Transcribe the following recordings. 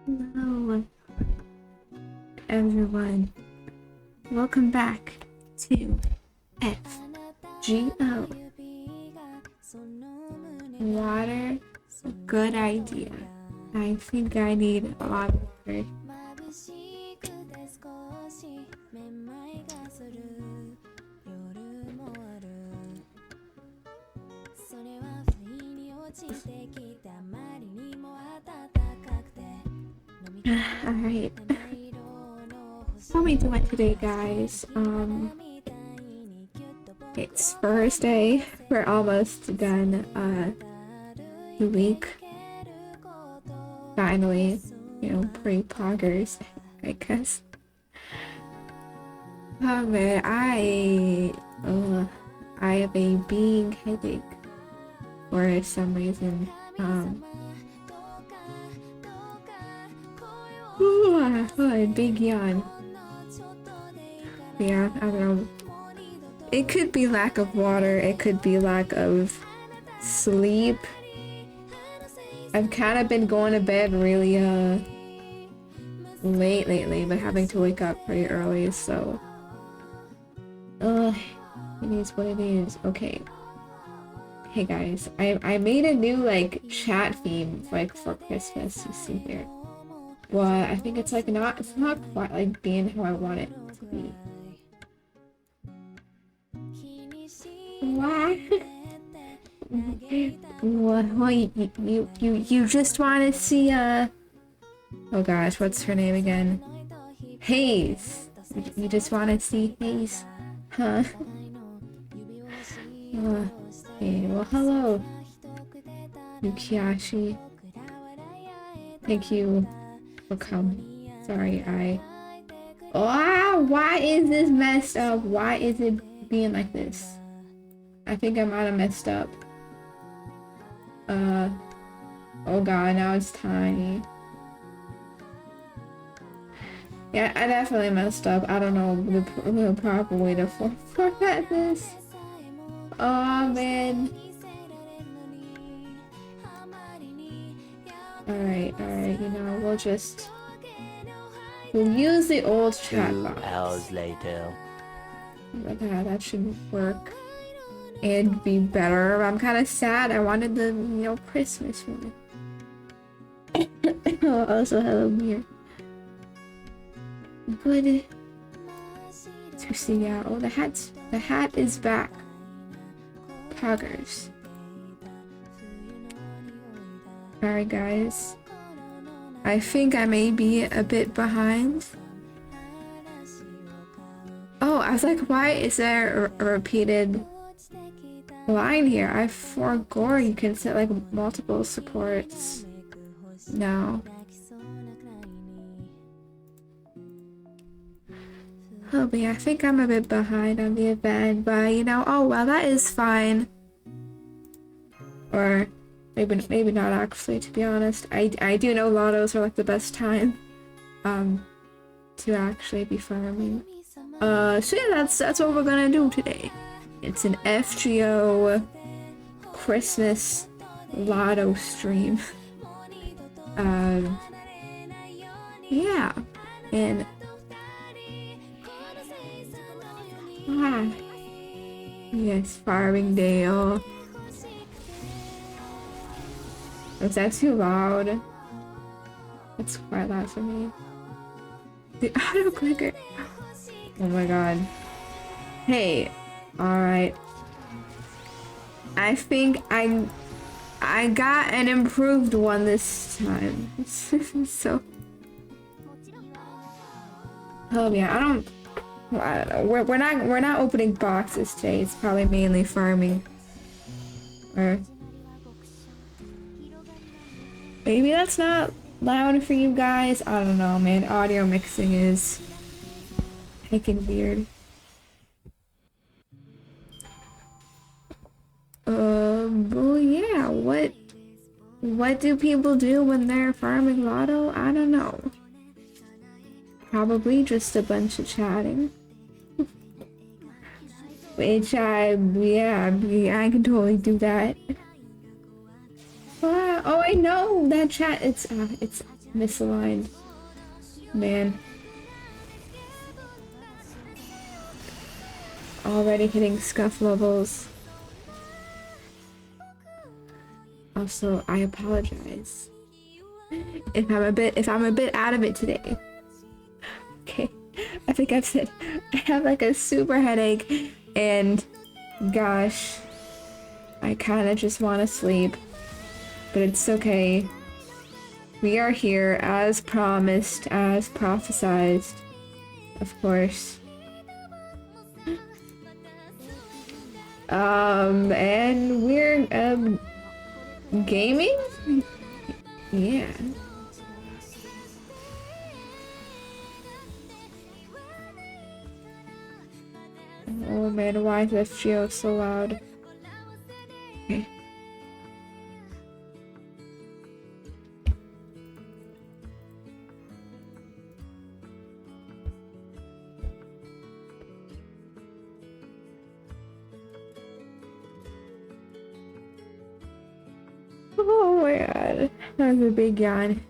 Hello, everyone. Welcome back to FGO. Water, a good idea. I think I need a lot of water. Alright. How are we doing today, guys? It's Thursday. We're almost done the week. Finally, pre-poggers, I guess. Oh man, I have a big headache for some reason. Big yawn. Yeah, I don't know. It could be lack of water, it could be lack of sleep. I've kind of been going to bed really late lately, but having to wake up pretty early, so it is what it is. Okay. Hey guys, I made a new like chat theme like for Christmas, you see here. Well, I think it's like it's not quite like being how I want it to be. What? What? You just want to see oh gosh, what's her name again? Hayes. You just want to see Hayes, huh? Hey, well, hello, Yukiashi. Thank you. Come. Sorry, why is this messed up? Why is it being like this? I think I might have messed up. Oh god, now it's tiny. Yeah, I definitely messed up. I don't know the proper way to format this. Oh man. Alright, we'll use the old chat box. 2 hours later. Yeah, that should work and be better. I'm kind of sad. I wanted the, Christmas one. Also, hello, Mir. Good to see ya. Oh, the hat is back. Poggers. Alright, guys. I think I may be a bit behind. Oh, I was like, why is there a repeated line here? I forgot you can set like multiple supports. No. Oh, but yeah, I think I'm a bit behind on the event, but oh well, that is fine. Or maybe not actually, to be honest. I do know Lottos are like the best time to actually be farming. So yeah, that's what we're gonna do today. It's an FGO Christmas Lotto stream. Yeah, and yes, farming day. Oh, is that too loud? That's quite loud for me. The auto clicker. Oh my god. Hey, alright. I think I got an improved one this time. So. Oh yeah, I don't know. We're not opening boxes today. It's probably mainly farming. Or maybe that's not loud for you guys. I don't know, man. Audio mixing is freaking weird. Well, yeah. What do people do when they're farming Lotto? I don't know. Probably just a bunch of chatting. Which I can totally do that. Oh, I know that chat. It's Misaligned. Man. Already hitting scuff levels. Also, I apologize if I'm a bit out of it today. Okay, I think I've said I have like a super headache, and gosh, I kind of just want to sleep, but it's okay. We are here as promised, as prophesized, of course. And we're gaming? Yeah. Oh man, why is FGO so loud? Okay. Oh my god, that was a big yawn.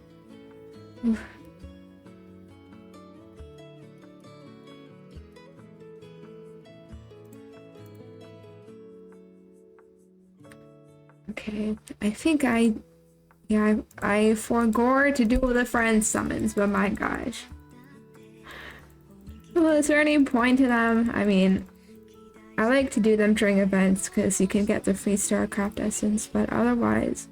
Okay, I think I forgot to do the friend summons, but my gosh. Well, is there any point to them? I mean, I like to do them during events because you can get the free StarCraft essence, but otherwise...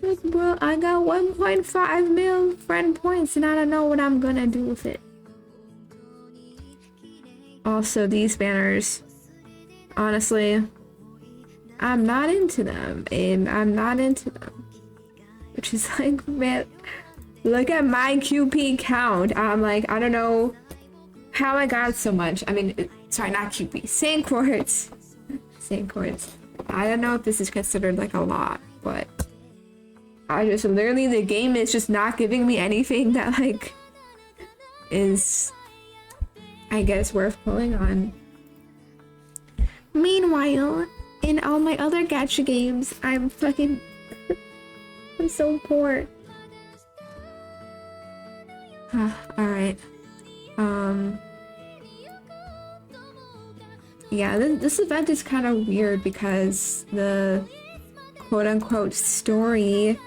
Like, bro, I got 1.5 mil friend points and I don't know what I'm gonna do with it. Also, these banners, honestly, I'm not into them. I'm not into them. Which is like, man, look at my QP count. I'm like, I don't know how I got so much. I mean, sorry, not QP, Saint Quartz. Saint Quartz. I don't know if this is considered like a lot, but I just literally, the game is just not giving me anything that like is, I guess, worth pulling on. Meanwhile, in all my other gacha games, I'm fucking I'm so poor. Alright. Yeah, this event is kind of weird because the quote-unquote story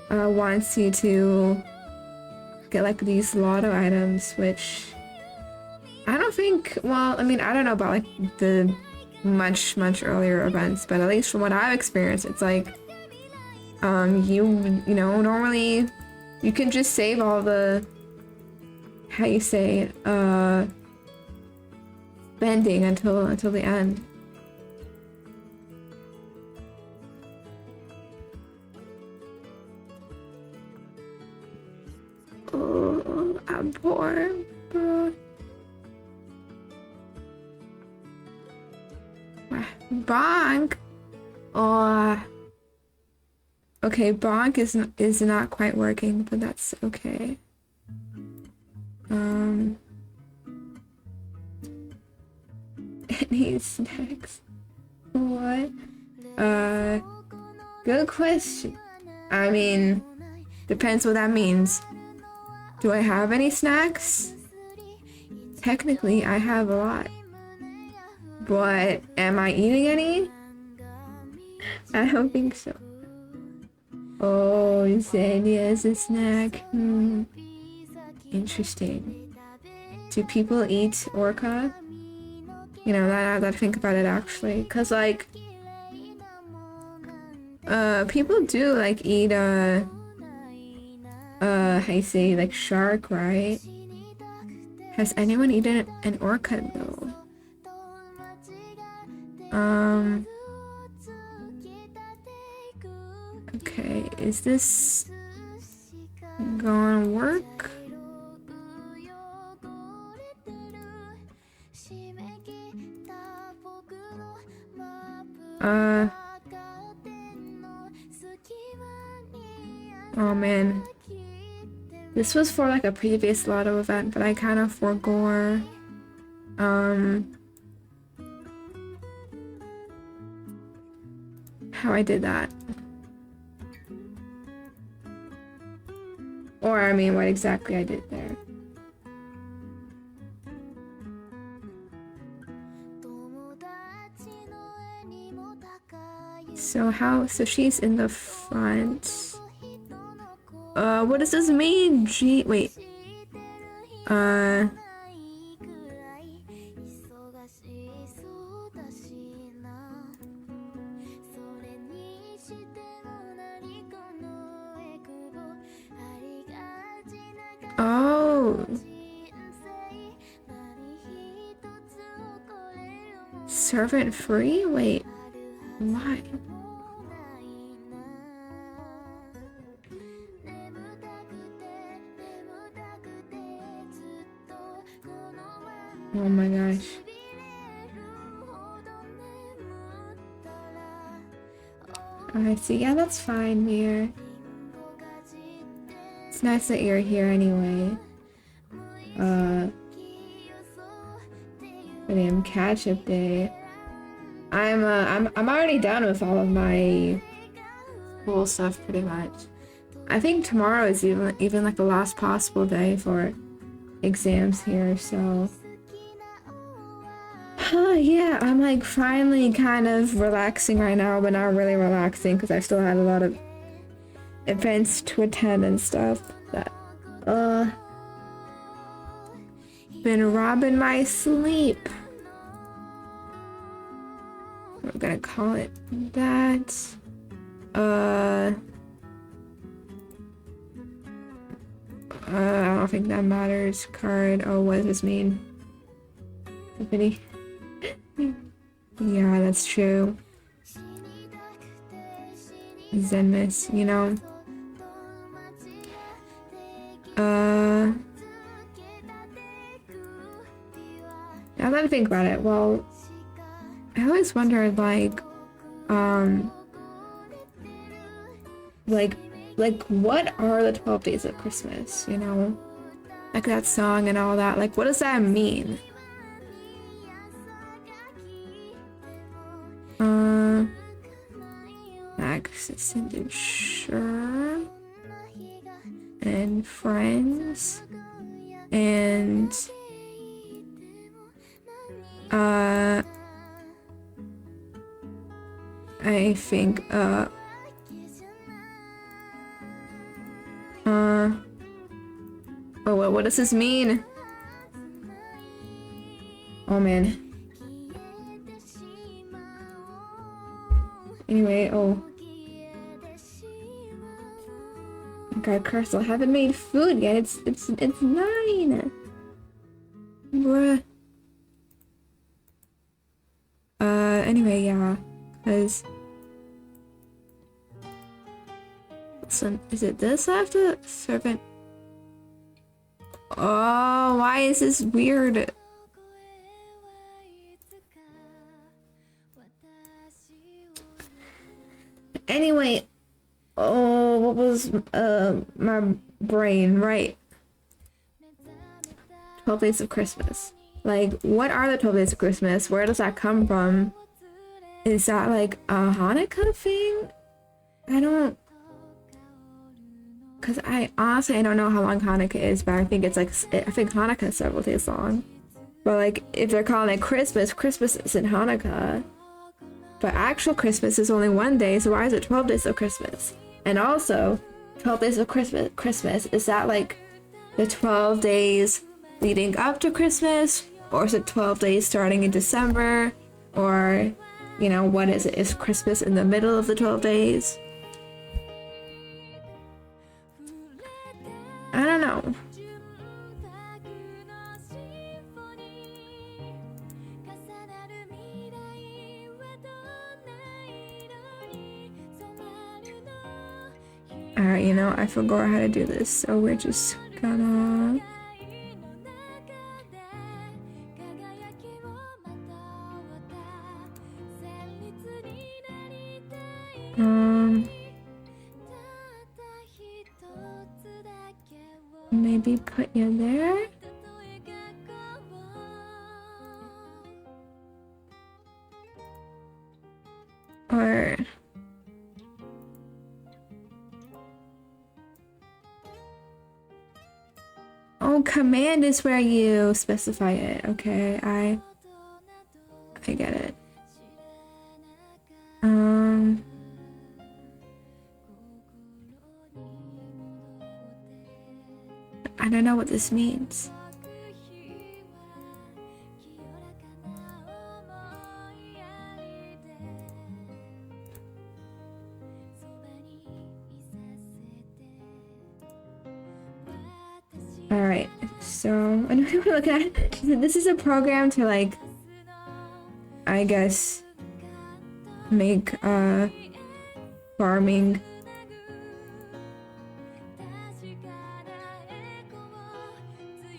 wants you to get like these Lotto items, which I don't think, well, I mean, I don't know about like the much earlier events, but at least from what I've experienced, it's like you know, normally you can just save all the, how you say, bending until the end. Oh, I'm poor, bro. Bonk. Oh. Okay, bonk is not quite working, but that's okay. Any snacks? What? Good question. I mean, depends what that means. Do I have any snacks? Technically, I have a lot. But am I eating any? I don't think so. Oh, Xenia is a snack. Interesting. Do people eat orca? You know, that I gotta think about it actually, cause like, people do like eat how you say, like shark, right? Has anyone eaten an orca though? Okay, is this gonna work? Oh man. This was for like a previous Lotto event, but I kind of forgot how I did that. Or, I mean, what exactly I did there. So she's in the front. What does this mean? Wait. Oh. Servant free? Wait. Why? Oh my gosh. I see. Yeah, that's fine, Mir. It's nice that you're here anyway. Damn catch-up day. I'm already done with all of my school stuff pretty much. I think tomorrow is even like the last possible day for exams here, so yeah, I'm like finally kind of relaxing right now, but not really relaxing because I still had a lot of events to attend and stuff that been robbing my sleep. We're gonna call it that. I don't think that matters. Card. Oh, what does this mean? Tiffany. Yeah, that's true. Zenmas, you know. Now that I think about it, well, I always wondered, like what are the 12 days of Christmas, you know? Like that song and all that, like what does that mean? Access sure. And friends. And I think oh, what does this mean? Oh man. Anyway, oh. God, Crystal, haven't made food yet. It's 9. Bruh. Anyway, yeah, cause listen, is it this I have to servant? Oh, why is this weird? Anyway, oh, what was my brain, right? 12 days of Christmas. Like, what are the 12 days of Christmas? Where does that come from? Is that like a Hanukkah thing? I don't... Because I honestly, I don't know how long Hanukkah is, but I think it's like, I think Hanukkah is several days long. But like, if they're calling it Christmas, Christmas isn't Hanukkah. But actual Christmas is only 1 day, so why is it 12 days of Christmas? And also, 12 days of Christmas, is that like the 12 days leading up to Christmas? Or is it 12 days starting in December? Or, you know, what is it? Is Christmas in the middle of the 12 days? I don't know. Alright, you know, I forgot how to do this, so we're just gonna... maybe put you there? Or... Oh, command is where you specify it. Okay, I get it. I don't know what this means. All right, so I know what we're looking at. This is a program to, like, I guess, make farming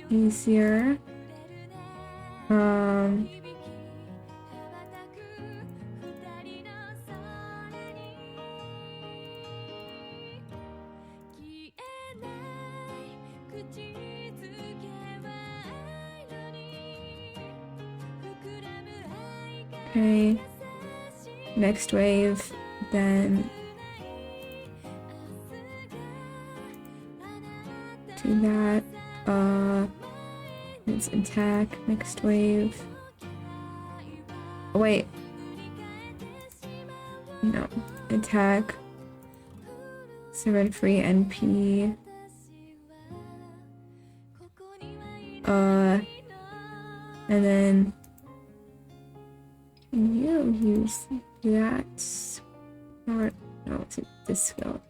easier. Okay, next wave, then do that. Let's attack, next wave. Oh, wait. No, attack. Server free NP. And then you use that, or no, it's this skill.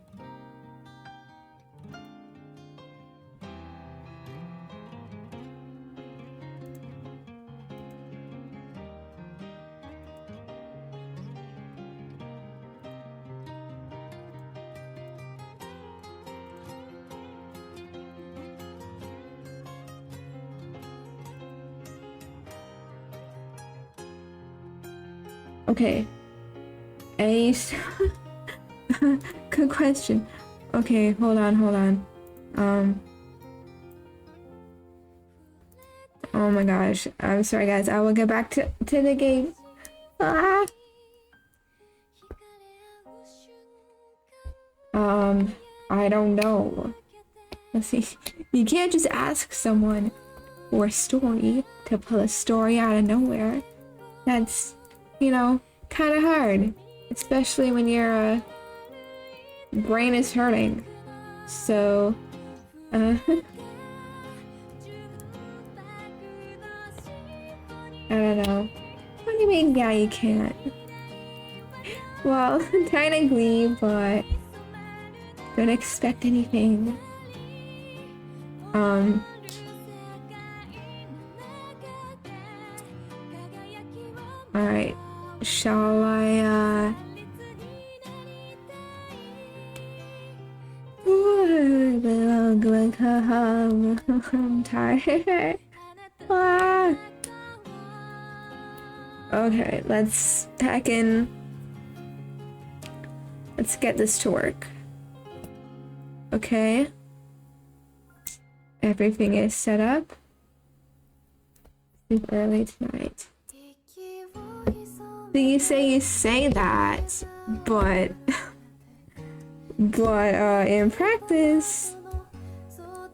Okay. Good question. Okay, hold on. Oh my gosh. I'm sorry, guys. I will get back to the game. Ah. I don't know. Let's see. You can't just ask someone for a story to pull a story out of nowhere. That's, you know, kind of hard, especially when your brain is hurting. So, I don't know. What do you mean? Yeah, you can't. Well, technically, but don't expect anything. Alright. Shall I, I'm tired. Okay, let's pack in. Let's get this to work. Okay. Everything is set up. Sleep early tonight. So you say that, but in practice,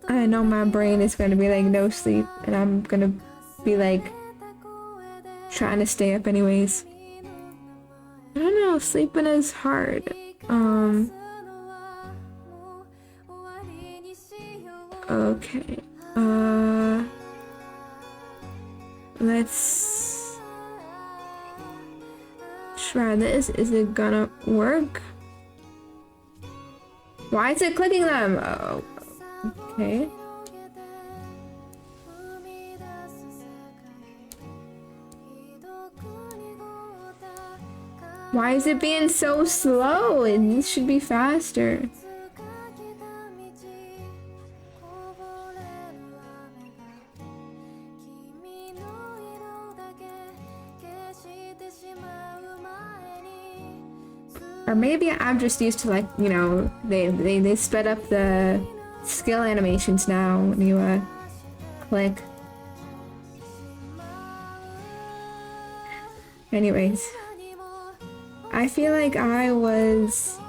I know my brain is gonna be like no sleep, and I'm gonna be like trying to stay up anyways. I don't know, sleeping is hard. Okay. Let's try this. Is it gonna work? Why is it clicking them? Oh, okay. Why is it being so slow? It should be faster. Or maybe I'm just used to, like, you know, they sped up the skill animations now when you click. Anyways, I feel like I was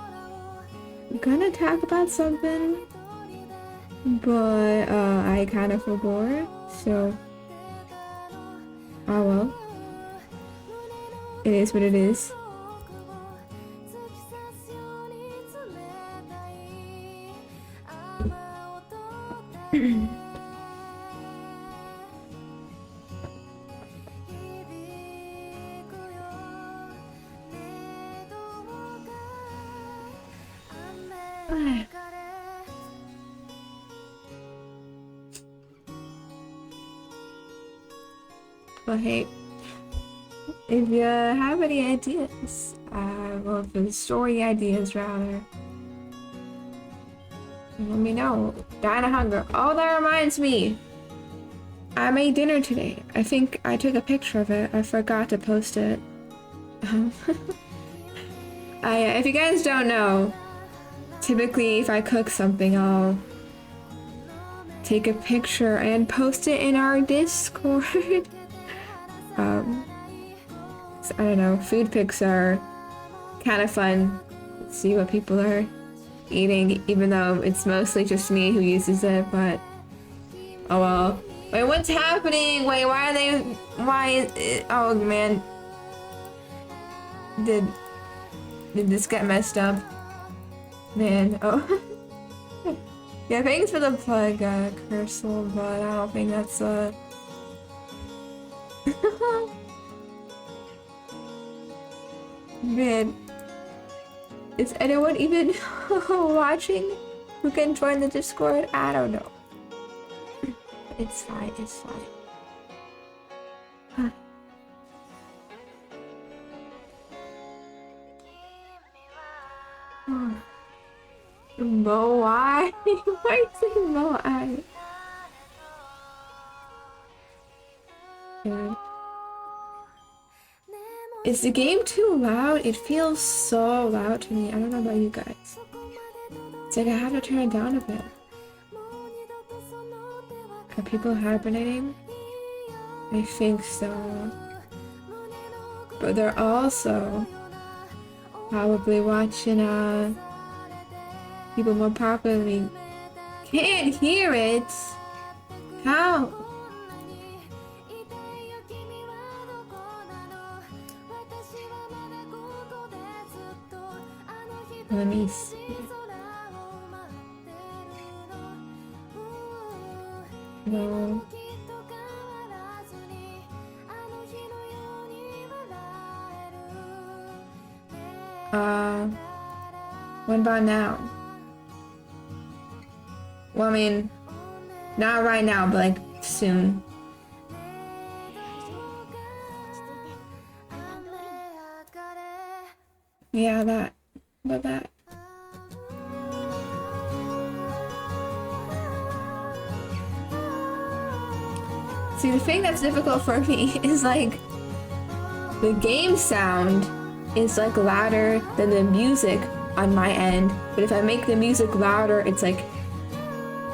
gonna talk about something, but I kind of forgot, so oh well. It is what it is. But hey, if you have any ideas, or if the story ideas rather, let me know. Dying of hunger. Oh, that reminds me. I made dinner today. I think I took a picture of it. I forgot to post it. If you guys don't know, typically if I cook something, I'll take a picture and post it in our Discord. I don't know, food pics are kind of fun. See what people are eating, even though it's mostly just me who uses it, but oh well. Wait, what's happening? Wait, why are they, oh man. Did this get messed up? Man, oh. Yeah, thanks for the plug, Cursal, but I don't think that's, Man, is anyone even watching who can join the Discord? I don't know. It's fine, it's fine. Huh. Moai? Why is it Moai? Yeah. Is the game too loud? It feels so loud to me. I don't know about you guys. It's like I have to turn it down a bit. Are people hibernating? I think so. But they're also probably watching people more popular than me. Can't hear it! How? Let me see. No. What about now? Well, I mean, not right now, but like soon. Yeah, that. But that. See, the thing that's difficult for me is like the game sound is like louder than the music on my end, but if I make the music louder, it's like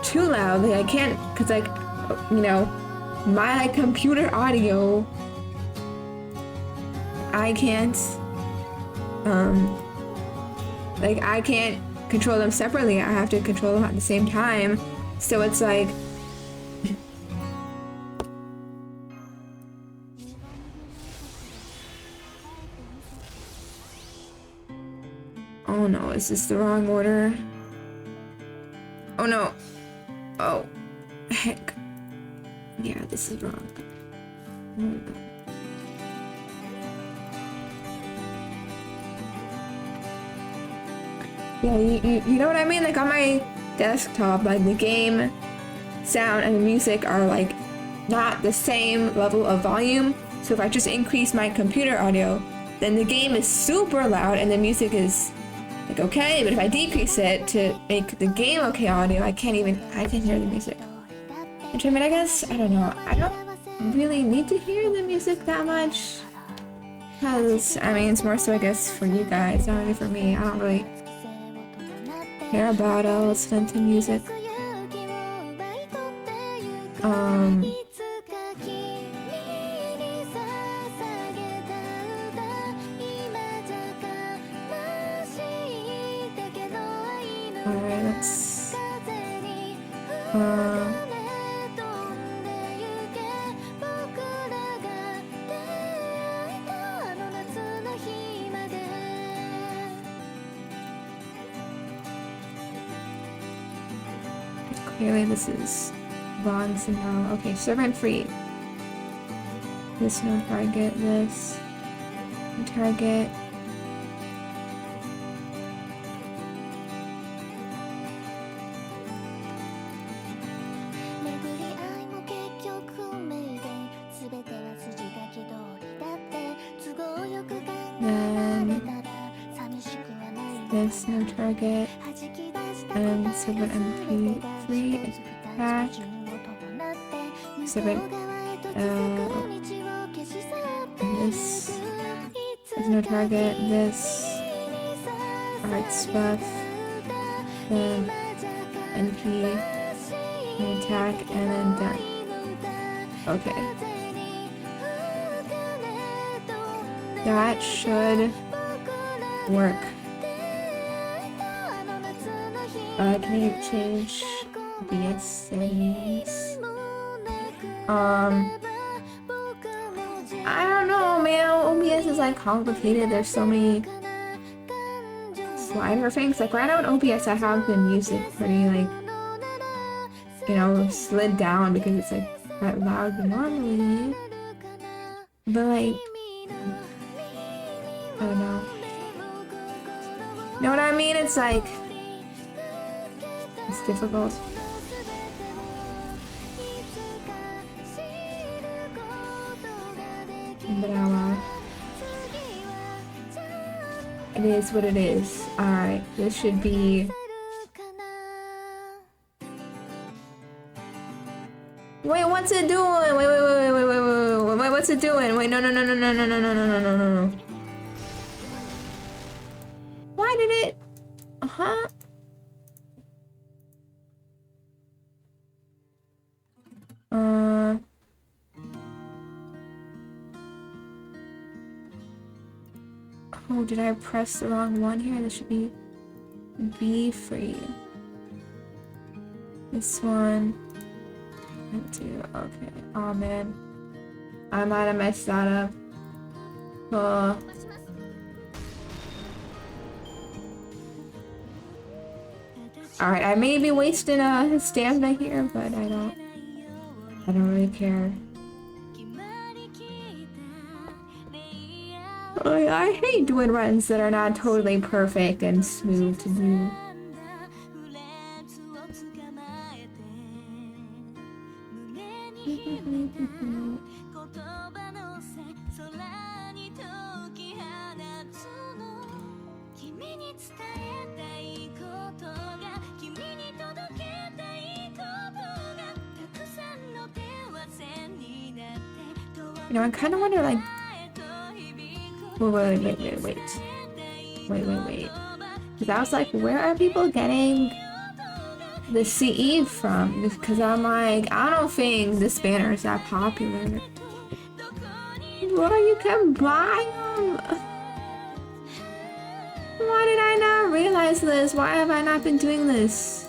too loud. Like I can't, cause like, you know, my like computer audio, I can't, like I can't control them separately. I have to control them at the same time. So it's like, oh no, is this the wrong order? Oh no. Oh, heck. Yeah, this is wrong. Oh no. Yeah, you know what I mean? Like on my desktop, like the game sound and the music are like not the same level of volume. So if I just increase my computer audio, then the game is super loud and the music is like okay, but if I decrease it to make the game okay audio, I can't hear the music. Which I mean, I guess, I don't know, I don't really need to hear the music that much. Because, I mean, it's more so I guess for you guys, not really for me. I don't really care about listening to music. Alright, let's Clearly this is wrong somehow. Okay, servant free. This no target, this no target. Then this no target. And servant MP3 is attack. Servant this is no target. This arts buff. Then NP an attack and then done. Okay. That should work. Can you change OBS settings? I don't know, man. OBS is like complicated. There's so many slider things. Like right now in OBS, I have the music pretty like, you know, slid down because it's like quite loud normally. But like, I don't know. You know what I mean? It's like, it's difficult. But it is what it is. Alright, this should be... Wait, what's it doing? Wait, what's it doing? Wait, no. Why did it... Huh? Oh, did I press the wrong one here? This should be B free. This one. Two. Okay. Oh man. I might have messed that up. Oh. Alright, I may be wasting stamina here, but I don't really care. I hate doing runs that are not totally perfect and smooth to do. You know, I kind of wonder, like, wait. Because I was like, where are people getting the CE from? Because I'm like, I don't think this banner is that popular. Well, you can buy them. Why did I not realize this? Why have I not been doing this?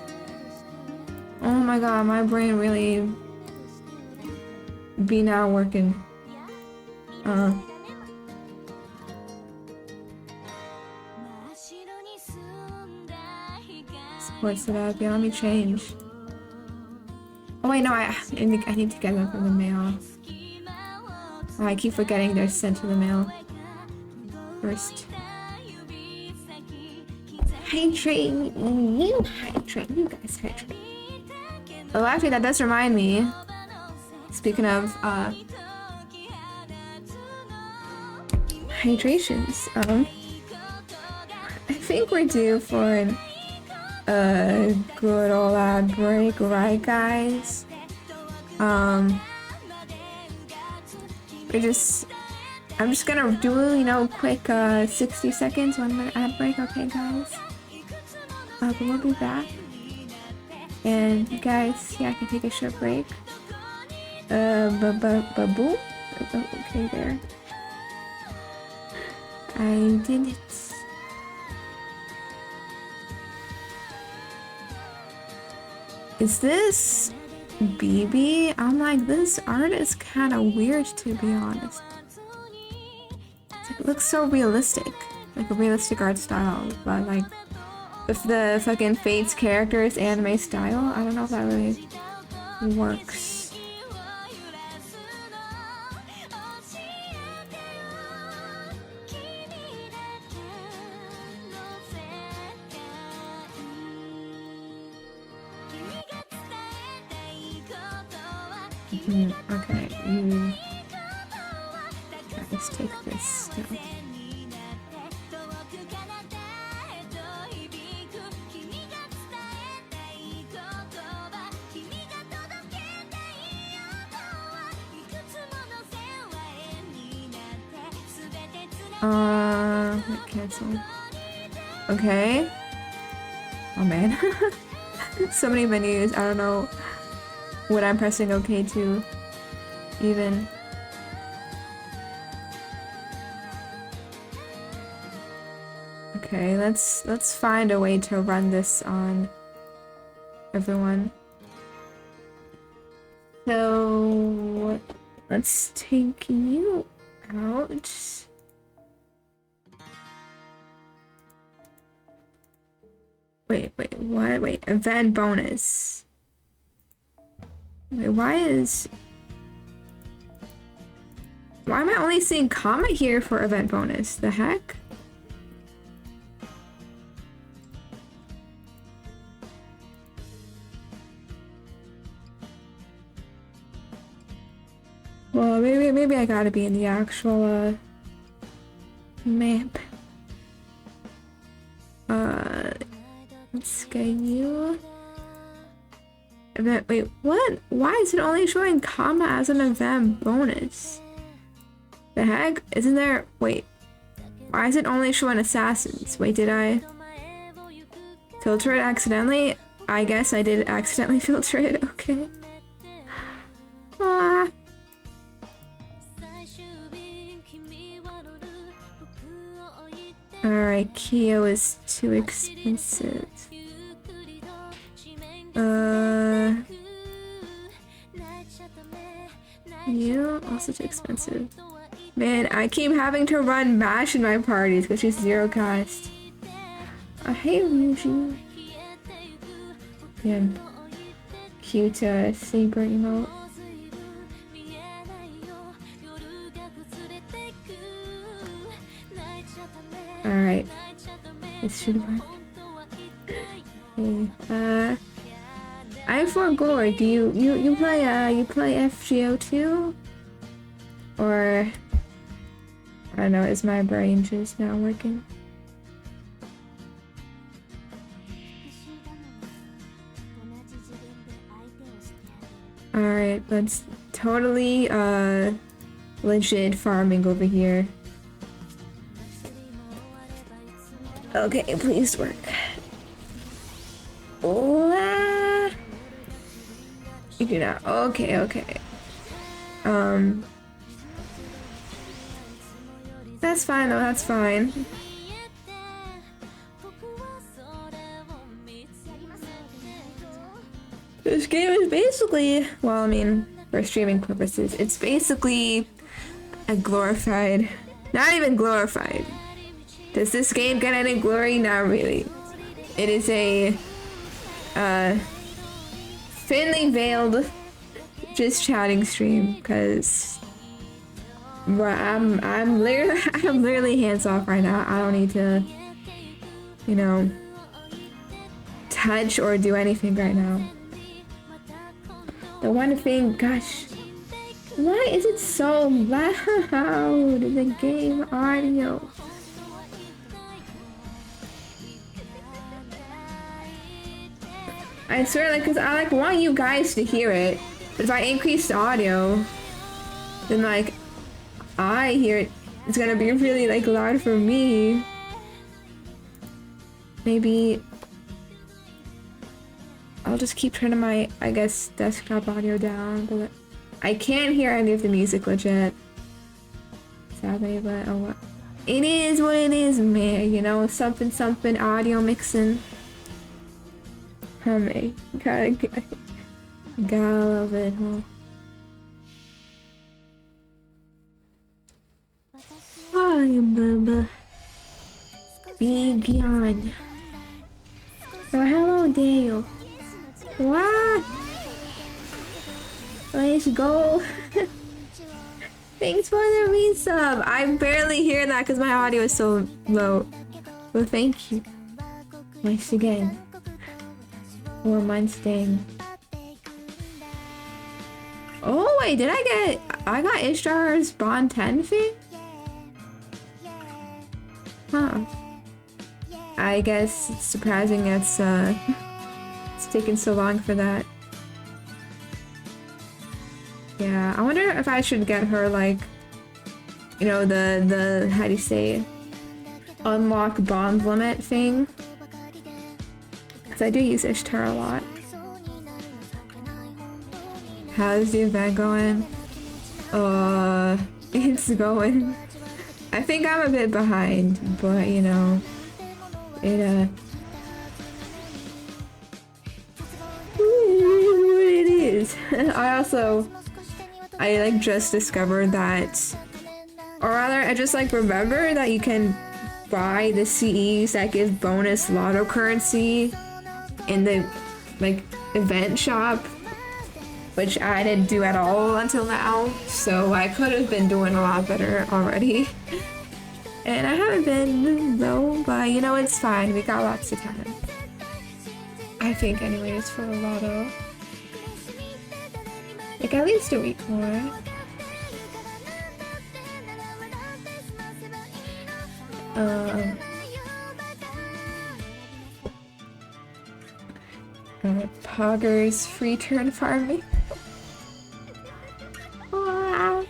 Oh my god, my brain really be now working. Support setup. Yeah, let me change. Oh wait, no, I need to get them from the mail. Oh, I keep forgetting they're sent to the mail. First. Hydrate. You hydrate. You guys hydrate. Oh, actually, that does remind me. Speaking of, hydrations. I think we're due for a good old ad break, right, guys? I'm just gonna do, you know, quick 60 seconds, 1 minute ad break, okay, guys? But we'll be back. And you guys, yeah, I can take a short break. Boom. Okay, there. I did it. Is this BB? I'm like, this art is kind of weird, to be honest. It looks so realistic, like a realistic art style, but like with the fucking Fate's character's anime style, I don't know if that really works. Okay, let's take this stuff. Cancel. Okay. Oh man. So many menus, I don't know what I'm pressing OK to even. Okay, let's find a way to run this on everyone. So let's take you out. Wait, what? Wait, event bonus. Wait, why am I only seeing comment here for event bonus? The heck? Well, maybe I gotta be in the actual map. Let's get you. Event. Wait, what? Why is it only showing combat as an event bonus? The heck? Isn't there? Wait. Why is it only showing assassins? Wait, did I filter it accidentally? I guess I did accidentally filter it. Okay. Ah. Alright, Kyo is too expensive. You also too expensive. Man, I keep having to run MASH in my parties because she's 0 cost. I hate Ryuji. Yeah. Cute sleeper emote. Alright. This should work. Okay. I forgot. Do you play FGO too? Or I don't know, is my brain just not working? Alright, let's totally legit farming over here. Okay, please work. You do not. Okay. That's fine though, that's fine. This game is basically, well, I mean, for streaming purposes, it's basically a glorified, not even glorified. Does this game get any glory? Not really. It is a thinly veiled just chatting stream because I'm literally hands off right now. I don't need to, you know, touch or do anything right now. The one thing, gosh, why is it so loud in the game audio? I swear, like, cause I want you guys to hear it. But if I increase the audio, then like I hear it, it's gonna be really like loud for me. Maybe I'll just keep turning my, I guess, desktop audio down, but I can't hear any of the music legit. Sadly, but oh well. It is what it is, man. You know, something audio mixing. Hame. Gotta love it, huh? Hi, Bubba. Beyond. Oh, hello, Dale. What? Let's go. Thanks for the resub. I barely hear that because my audio is so low. Well, thank you. Once again. 4 months thing. Oh, wait, did I got Ishtar's Bond 10 fee? Huh. I guess it's surprising it's taken so long for that. Yeah, I wonder if I should get her, like, you know, the how do you say, unlock bond limit thing. Because I do use Ishtar a lot. How's the event going? It's going. I think I'm a bit behind, but you know, it it is. I like just discovered that, or rather I just like remember that you can buy the CEs that give bonus Lotto currency in the like event shop, which I didn't do at all until now, so I could have been doing a lot better already. And I haven't been though, but you know, it's fine, we got lots of time. I think anyways for the Lotto. Like at least a week more. Poggers free turn farming. Wow.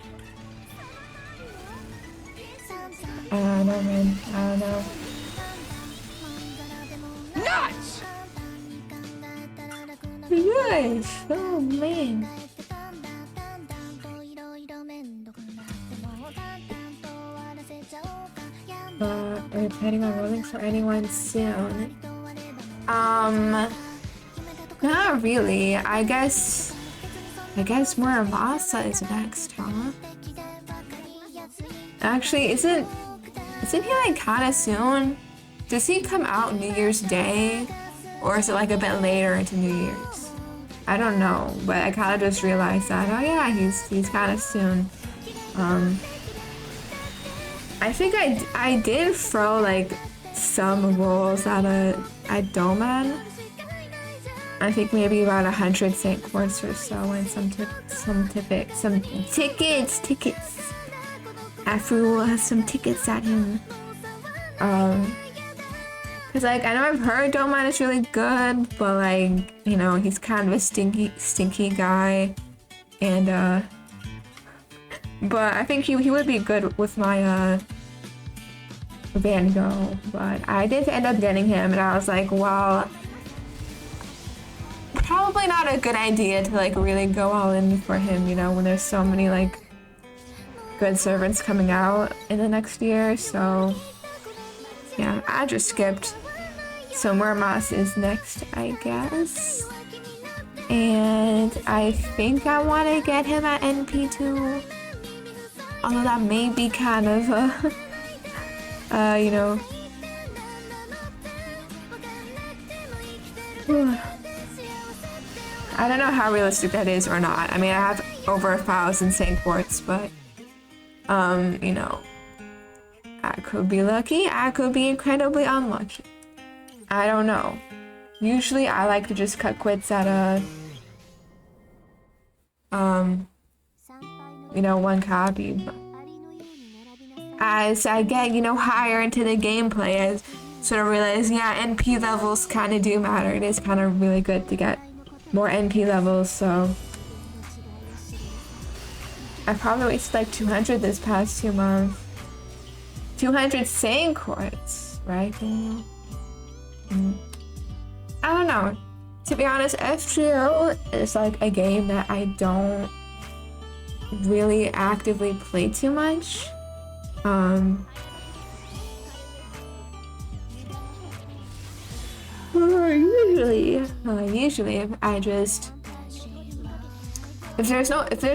I don't know, man. I don't know. Nuts! Nice! Oh, man. Are you planning on rolling for anyone soon? Not really. I guess Muramasa is next, huh? Actually, isn't he like kinda soon? Does he come out New Year's Day? Or is it like a bit later into New Year's? I don't know, but I kinda just realized that, oh yeah, he's kinda soon. I think I did throw like some rolls at Doman. I think maybe about 100 cent quartz or so, and some tickets. I threw some tickets at him. Cause like I know I've heard Doman is really good, but like, you know, he's kind of a stinky guy, and but I think he would be good with my Van Gogh. But I did end up getting him, and I was like, well, probably not a good idea to like really go all in for him, you know, when there's so many like good servants coming out in the next year. So yeah, I just skipped. So Murmas is next, I guess. And I think I want to get him at NP2. Although that may be kind of you know. I don't know how realistic that is or not. I mean, I have over 1,000 Saint Quartz, but you know, I could be lucky, I could be incredibly unlucky. I don't know. Usually I like to just cut quits at you know, one copy, but as I get, you know, higher into the gameplay, I sort of realize, yeah, NP levels kind of do matter. It is kind of really good to get more NP levels, so I probably wasted like 200 this past 2 months. 200 Saint Quartz, right? I don't know. To be honest, FGO is like a game that I don't really actively play too much. Usually I just, if there's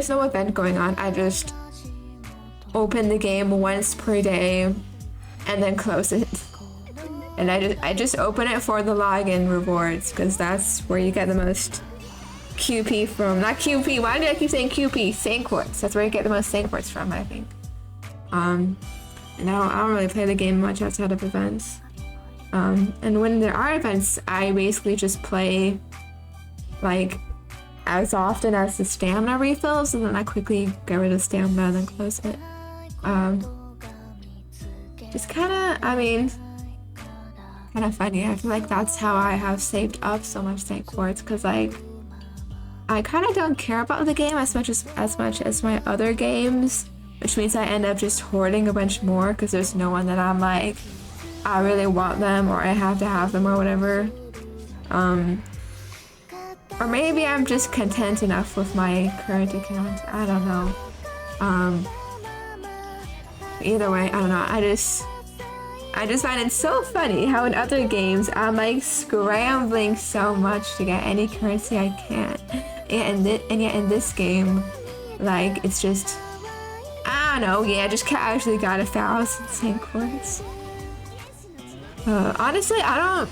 no event going on, I just open the game once per day and then close it. And I just open it for the login rewards, because that's where you get the most QP from. Not QP, why do I keep saying QP? Sanquartz. That's where you get the most Sanquartz from, I think. And I don't really play the game much outside of events. And when there are events, I basically just play like as often as the stamina refills, and then I quickly get rid of stamina and then close it. Just kinda funny. I feel like that's how I have saved up so much Sanquartz, because like I kind of don't care about the game as much as my other games, which means I end up just hoarding a bunch more because there's no one that I'm like, I really want them or I have to have them or whatever. Or maybe I'm just content enough with my current account. I don't know. Either way, I don't know. I just find it so funny how in other games I'm like scrambling so much to get any currency I can, and yet in this game, like it's just, I don't know. Yeah, I just casually got 1,000 Sanquartz. Honestly, I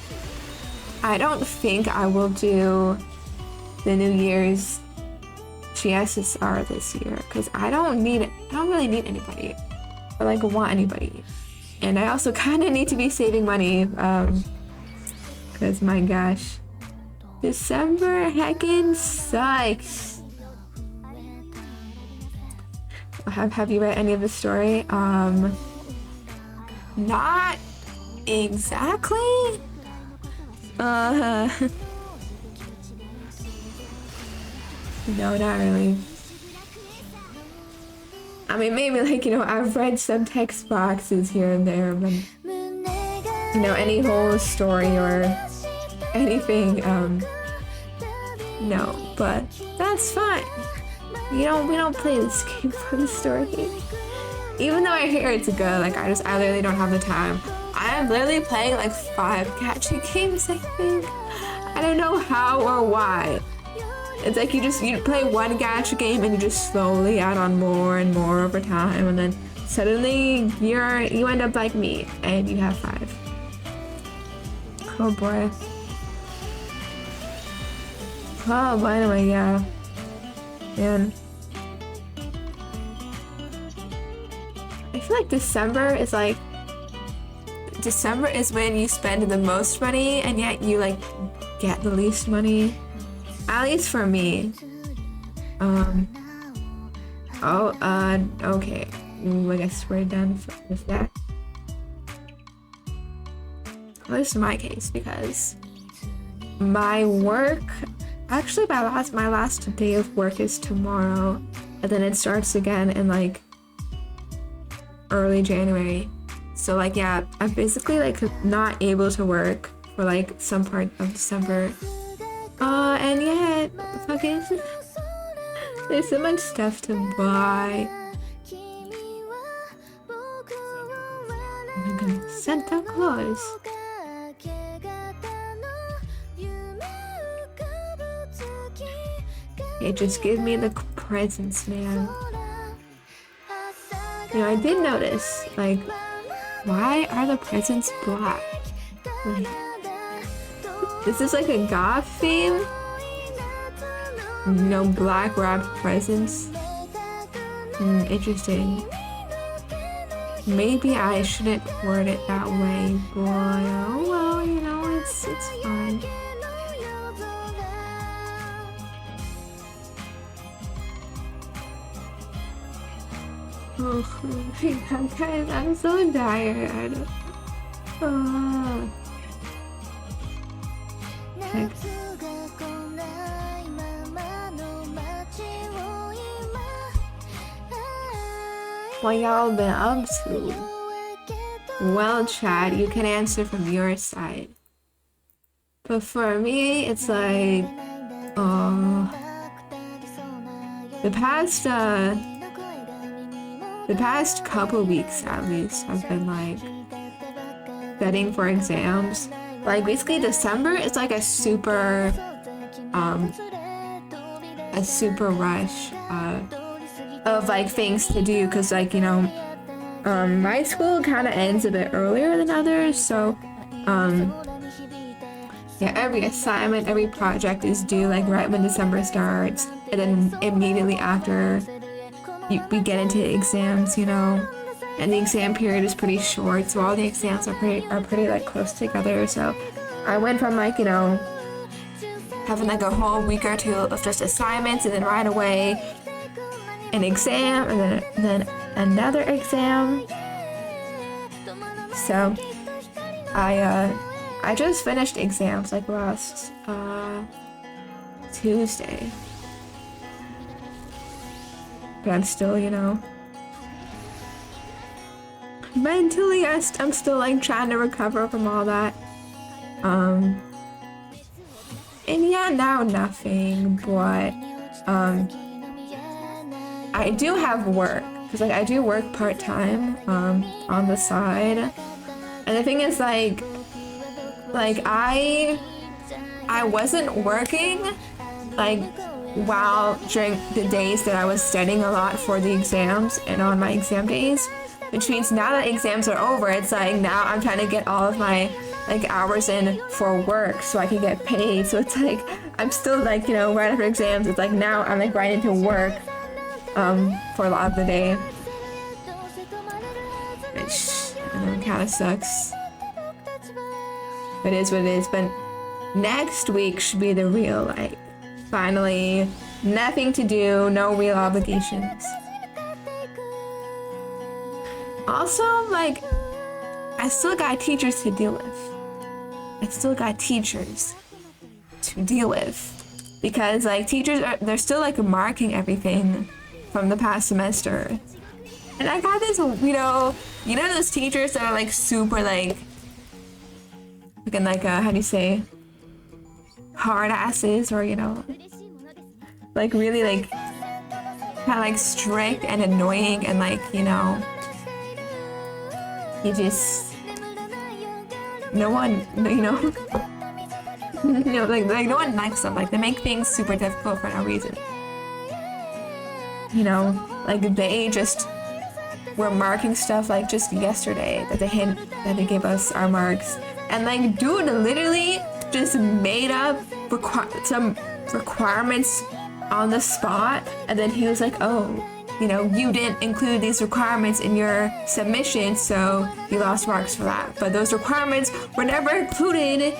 don't think I will do the New Year's GSSR this year, because I don't really need anybody or like want anybody. And I also kind of need to be saving money, because my gosh, December heckin' sucks. Have you read any of the story? Not exactly. No, not really. I mean, maybe like, I've read some text boxes here and there, but any whole story or anything, no, but that's fine. We don't play this game for the story. Even though I hear it's good, like I literally don't have the time. I'm literally playing like 5 gacha games, I think. I don't know how or why. It's like you play one gacha game and you just slowly add on more and more over time, and then suddenly you end up like me and you have 5. Oh boy. Oh, by the way, yeah. Man. I feel like December is when you spend the most money, and yet you like get the least money. At least for me. Okay. I guess we're done with that. At least in my case, because my work, actually my last day of work is tomorrow, and then it starts again in like early January. So like, yeah, I'm basically like not able to work for like some part of December. And yet, fucking, there's so much stuff to buy. Oh my god, Santa Claus. Yeah, just give me the presents, man. I did notice, like, why are the presents black? Like, this is like a goth theme? No black wrapped presents? Interesting. Maybe I shouldn't word it that way, but oh well, it's fine. Oh my god, guys, I'm so tired. What y'all been up to? Well, Chad, you can answer from your side. But for me, it's like, the past couple weeks at least, I've been like studying for exams, Like basically December is like a super rush of like things to do, because like, you know, my school kind of ends a bit earlier than others, so yeah, every assignment, every project is due like right when December starts, and then immediately after we get into exams, you know, and the exam period is pretty short, so all the exams are pretty like close together. So I went from like, you know, having like a whole week or two of just assignments, and then right away an exam, and then another exam. So I just finished exams like last Tuesday, but I'm still, you know, mentally I'm still like trying to recover from all that. And yeah, now nothing, but I do have work, because like I do work part-time on the side, and the thing is like I wasn't working like while during the days that I was studying a lot for the exams and on my exam days, which means now that exams are over, it's like now I'm trying to get all of my like hours in for work so I can get paid. So it's like I'm still like, you know, right after exams, it's like now I'm like right into work for a lot of the day, which kind of sucks. It is what it is. But next week should be the real, like, finally nothing to do, no real obligations. Also, like, I still got teachers to deal with. Because like teachers they're still like marking everything from the past semester. And I got this, you know those teachers that are like super like how do you say, hard asses, or you know, like really like kind of like strict and annoying, and like, you know, you just no one, you know, you know, like no one likes them. Like they make things super difficult for no reason. You know, like they just were marking stuff like just yesterday that they gave us our marks, and like dude literally just made up some requirements on the spot, and then he was like, oh, you know, you didn't include these requirements in your submission, so you lost marks for that. But those requirements were never included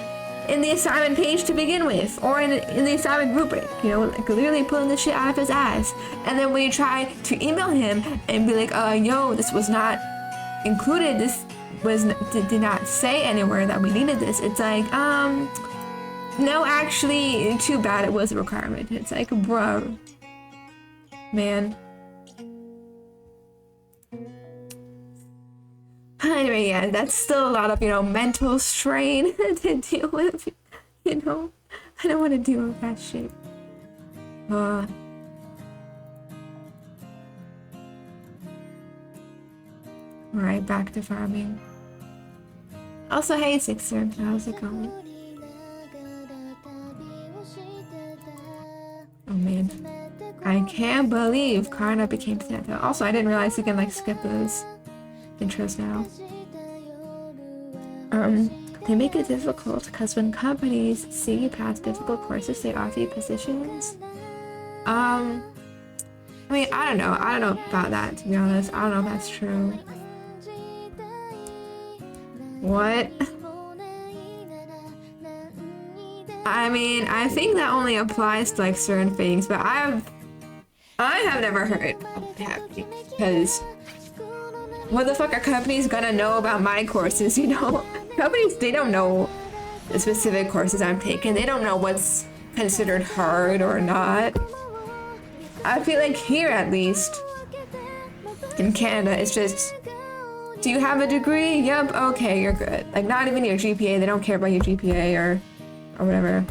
in the assignment page to begin with, or in the assignment rubric, you know, like literally pulling the shit out of his ass. And then when you try to email him and be like, yo, this was not included, did not say anywhere that we needed this, it's like, no, actually, too bad, it was a requirement. It's like, bro, man. Anyway, yeah, that's still a lot of, you know, mental strain to deal with, you know. I don't want to deal with that shit. Alright, back to farming. Also, hey, Sixer, how's it going? Oh man, I can't believe Karna became Santa. Also, I didn't realize you can like skip those intros now. They make it difficult because when companies see you pass difficult courses, they offer you positions. I mean, I don't know about that, to be honest. I don't know if that's true. What? I mean, I think that only applies to like certain things, but I have never heard of that, because what the fuck are companies gonna know about my courses, you know? Companies, they don't know the specific courses I'm taking. They don't know what's considered hard or not. I feel like here, at least, in Canada, it's just, do you have a degree? Yep, okay, you're good. Like, not even your GPA. They don't care about your GPA or whatever.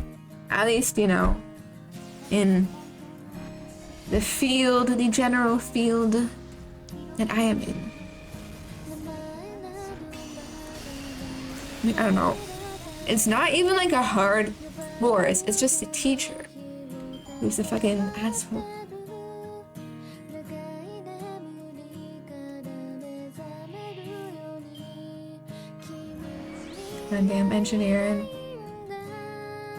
At least, you know, in the field, the general field that I am in. I mean, I don't know. It's not even like a hard course. It's just a teacher who's a fucking asshole. Goddamn engineering.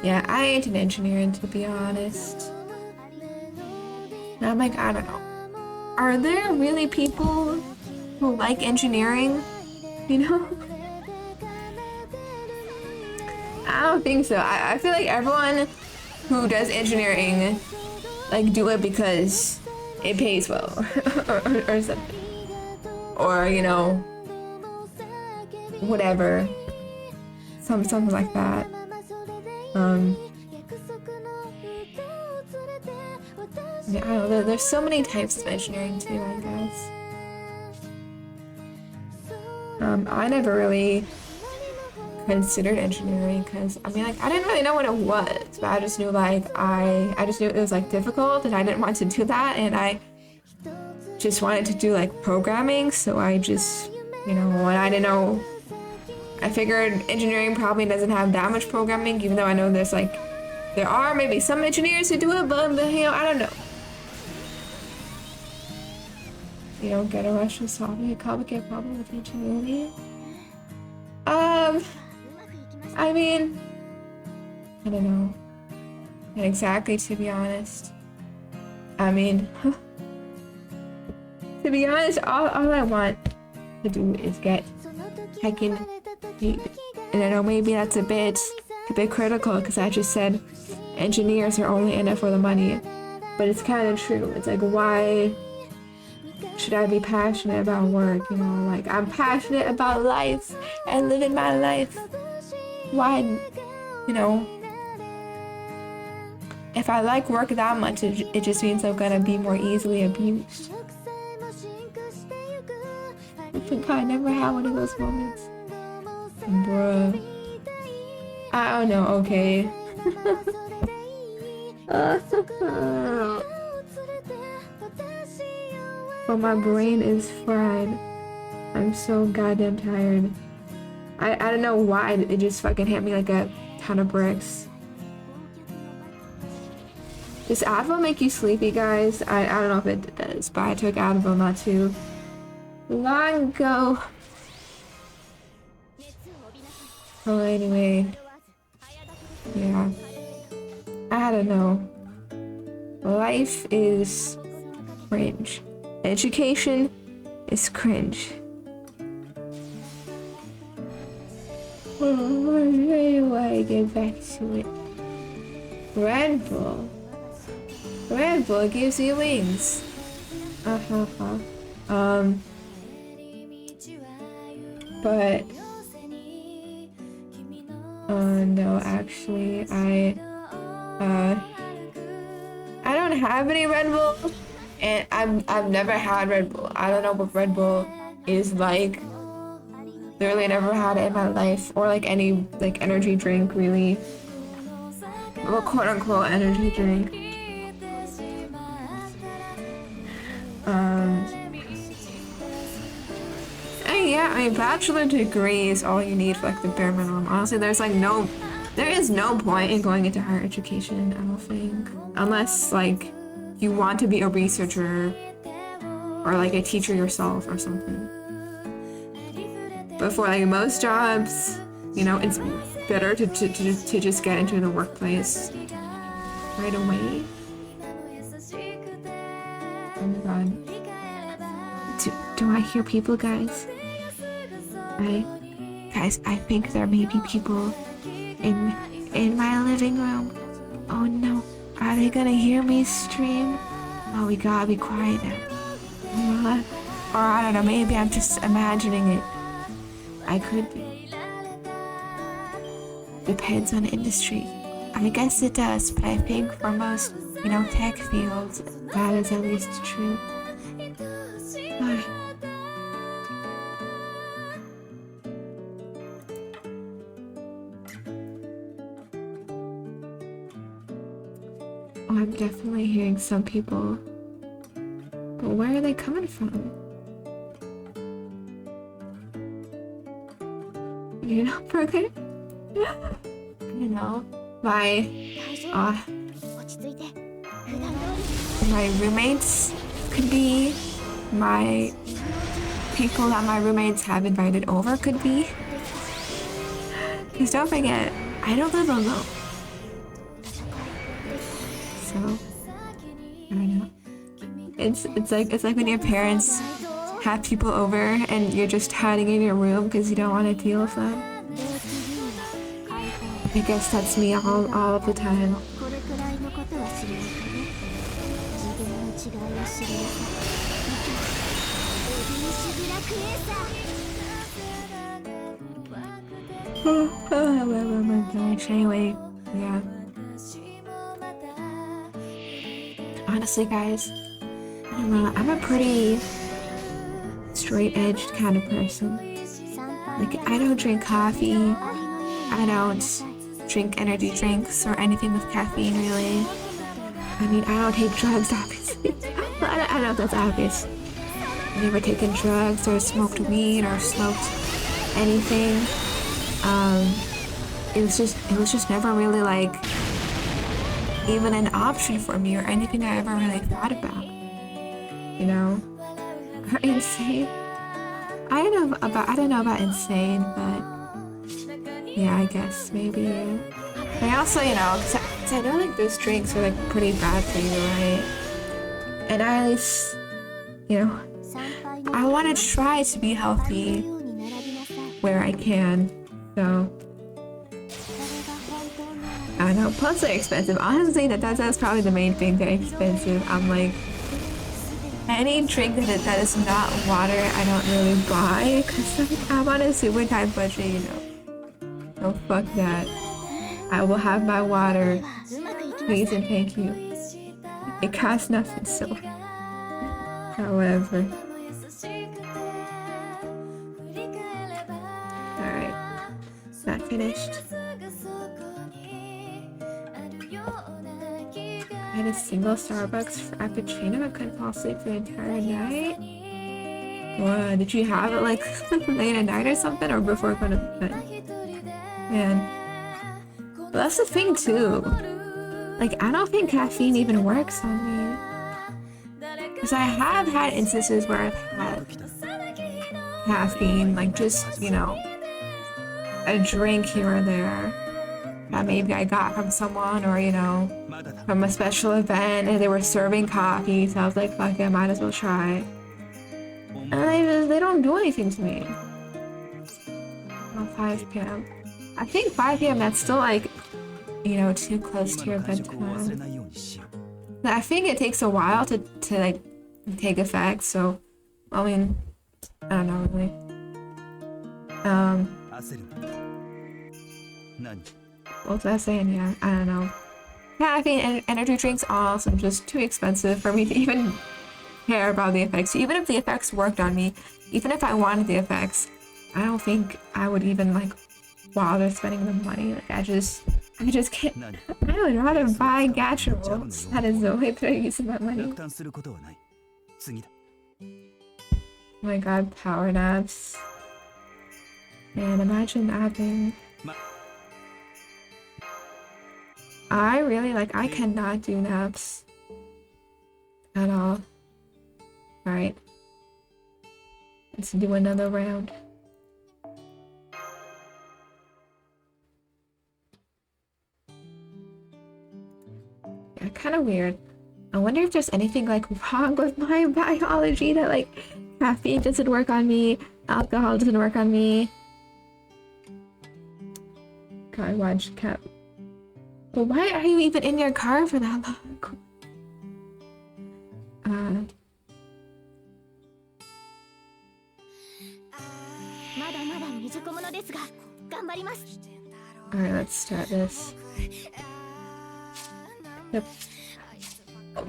Yeah, I ain't an engineering, to be honest. And I'm like, I don't know. Are there really people who like engineering? You know? I don't think so. I feel like everyone who does engineering like do it because it pays well or something. Or, you know, whatever. Something like that. Yeah, I don't know. There's so many types of engineering too, I guess. I never really considered engineering because I mean, like, I didn't really know what it was, but I just knew like I just knew it was like difficult, and I didn't want to do that, and I just wanted to do like programming. So I just, you know, when I didn't know, I figured engineering probably doesn't have that much programming, even though I know there are maybe some engineers who do it, but you know, I don't know. You don't get a rush to solving a complicated problem with engineering. I mean, I don't know. Not exactly, to be honest. I mean, to be honest, all I want to do is get heckin' paid. And I know maybe that's a bit critical because I just said engineers are only in it for the money. But it's kind of true. It's like, why should I be passionate about work? You know, like, I'm passionate about life and living my life. Why, you know, if I like work that much, it just means I'm gonna be more easily abused. I think I never had one of those moments. Bruh. I don't know, okay. But my brain is fried. I'm so goddamn tired. I don't know why it just fucking hit me like a ton of bricks. Does Advil make you sleepy, guys? I don't know if it does, but I took Advil not too long ago. Oh, anyway. Yeah. I don't know. Life is cringe. Education is cringe. Where do I get back to it? Red Bull. Red Bull gives you wings. But no, actually, I don't have any Red Bull, and I've never had Red Bull. I don't know what Red Bull is like. Literally never had it in my life, or like any like energy drink, really. Well, quote unquote energy drink. And yeah, I mean, bachelor degree is all you need for like the bare minimum. Honestly, there is no point in going into higher education, I don't think. Unless like you want to be a researcher or like a teacher yourself or something. But for like most jobs, you know, it's better to just get into the workplace right away. Oh my god. Do I hear people, guys? I think there may be people in my living room. Oh no, are they gonna hear me stream? Oh, we gotta be quiet now. Or I don't know, maybe I'm just imagining it. I could be. Depends on the industry. I guess it does, but I think for most, you know, tech fields, that is at least true. Oh, I'm definitely hearing some people. But where are they coming from? You know, Burger? don't know. Uh, my roommates could be. My people that my roommates have invited over could be. Because don't forget, I don't live alone. So, I don't know. It's like when your parents have people over and you're just hiding in your room because you don't want to deal with them. I guess that's me all of the time. Oh my gosh. Anyway, yeah. Honestly, guys, I don't know. I'm a pretty straight-edged kind of person. Like, I don't drink coffee. I don't drink energy drinks or anything with caffeine, really. I mean, I don't take drugs, obviously. I don't know if that's obvious. I've never taken drugs or smoked weed or smoked anything. It was just never really like even an option for me or anything I ever really thought about. You know? Or insane. I don't know about insane, but yeah, I guess maybe. Yeah. I also, you know, cause I know like those drinks are like pretty bad for you, right? And I at least, you know, I want to try to be healthy where I can. So I don't know. Plus they're expensive. Honestly, that's probably the main thing. They're expensive. I'm like, any drink that is not water, I don't really buy because like, I'm on a super tight budget, you know. So fuck that. I will have my water, please and thank you. It costs nothing, so. However. Alright. That finished. I had a single Starbucks Frappuccino. I couldn't fall asleep for the entire night. What? Did you have it like late at night or something, or before going to bed? Man. But that's the thing too. Like, I don't think caffeine even works on me. Because I have had instances where I've had caffeine, like just, you know, a drink here or there that maybe I got from someone or, you know, from a special event and they were serving coffee, so I was like, fuck it, I might as well try. And they don't do anything to me. Well, 5 p.m. I think 5 p.m. that's still like, you know, too close to your bedtime. I think it takes a while to like take effect, so I mean, I don't know really. What was I saying? Yeah, I don't know. Caffeine and energy drinks are also just too expensive for me to even care about the effects. Even if the effects worked on me, even if I wanted the effects, I don't think I would even like bother spending the money. Like I just can't. I would rather buy Gatchables. That is the way that I'm using my money. Oh my god, power naps. Man, imagine napping. I really like, I cannot do naps at all. Alright. Let's do another round. Yeah, kind of weird. I wonder if there's anything like wrong with my biology that like caffeine doesn't work on me, alcohol doesn't work on me. God, watch cat. But why are you even in your car for that long? Alright, let's start this. Yep.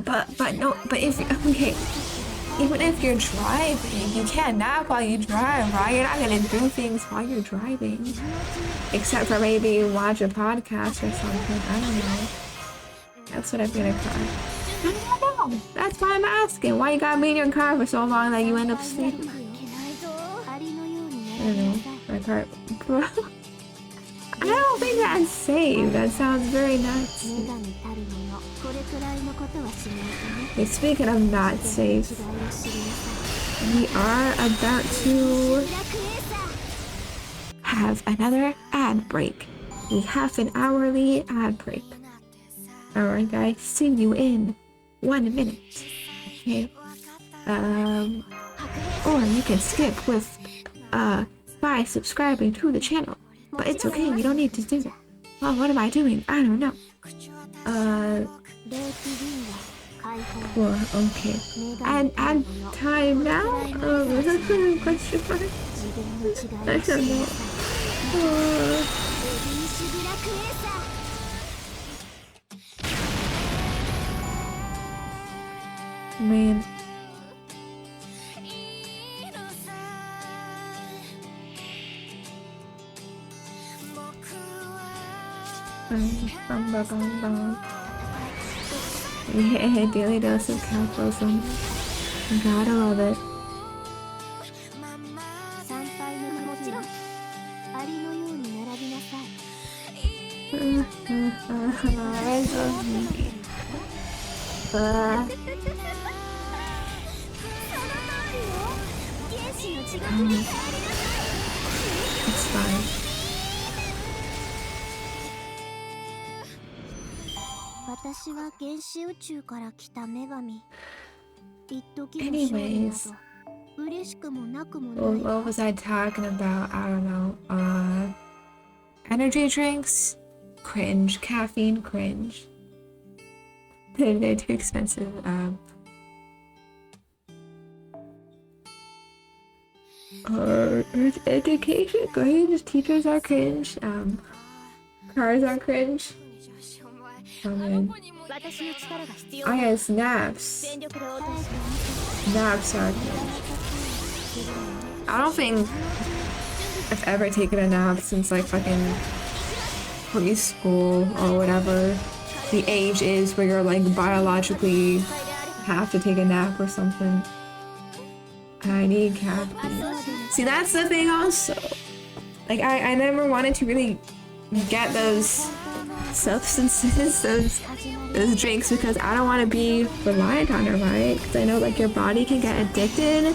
But if okay, even if you're driving, you can't nap while you drive, right? You're not gonna do things while you're driving. Except for maybe watch a podcast or something. I don't know. That's what I'm gonna cry. I don't know. That's why I'm asking. Why you gotta be in your car for so long that you end up sleeping? I don't know. My car. Bro. don't think that's safe. That sounds very nuts. Okay, speaking of not safe, we are about to have another ad break. We have an hourly ad break. Alright guys, see you in 1 minute. Okay. Or you can skip with by subscribing to the channel. But it's okay, you don't need to do that. Oh, what am I doing? I don't know. Well, okay. And time now? Question mark? I don't know. Man. Yeah, daily dose of capitalism. Gotta love it. It's fine. Anyways, what was I talking about? I don't know. Energy drinks? Cringe. Caffeine? Cringe. They're too expensive. Education? Cringe. Teachers are cringe. Cars are cringe. I guess naps. Naps are cringe. I don't think I've ever taken a nap since like fucking preschool or whatever the age is where you're like biologically have to take a nap or something. I need caffeine. See, that's the thing also. Like I never wanted to really get those substances, those drinks, because I don't want to be reliant on it, right? Because I know like your body can get addicted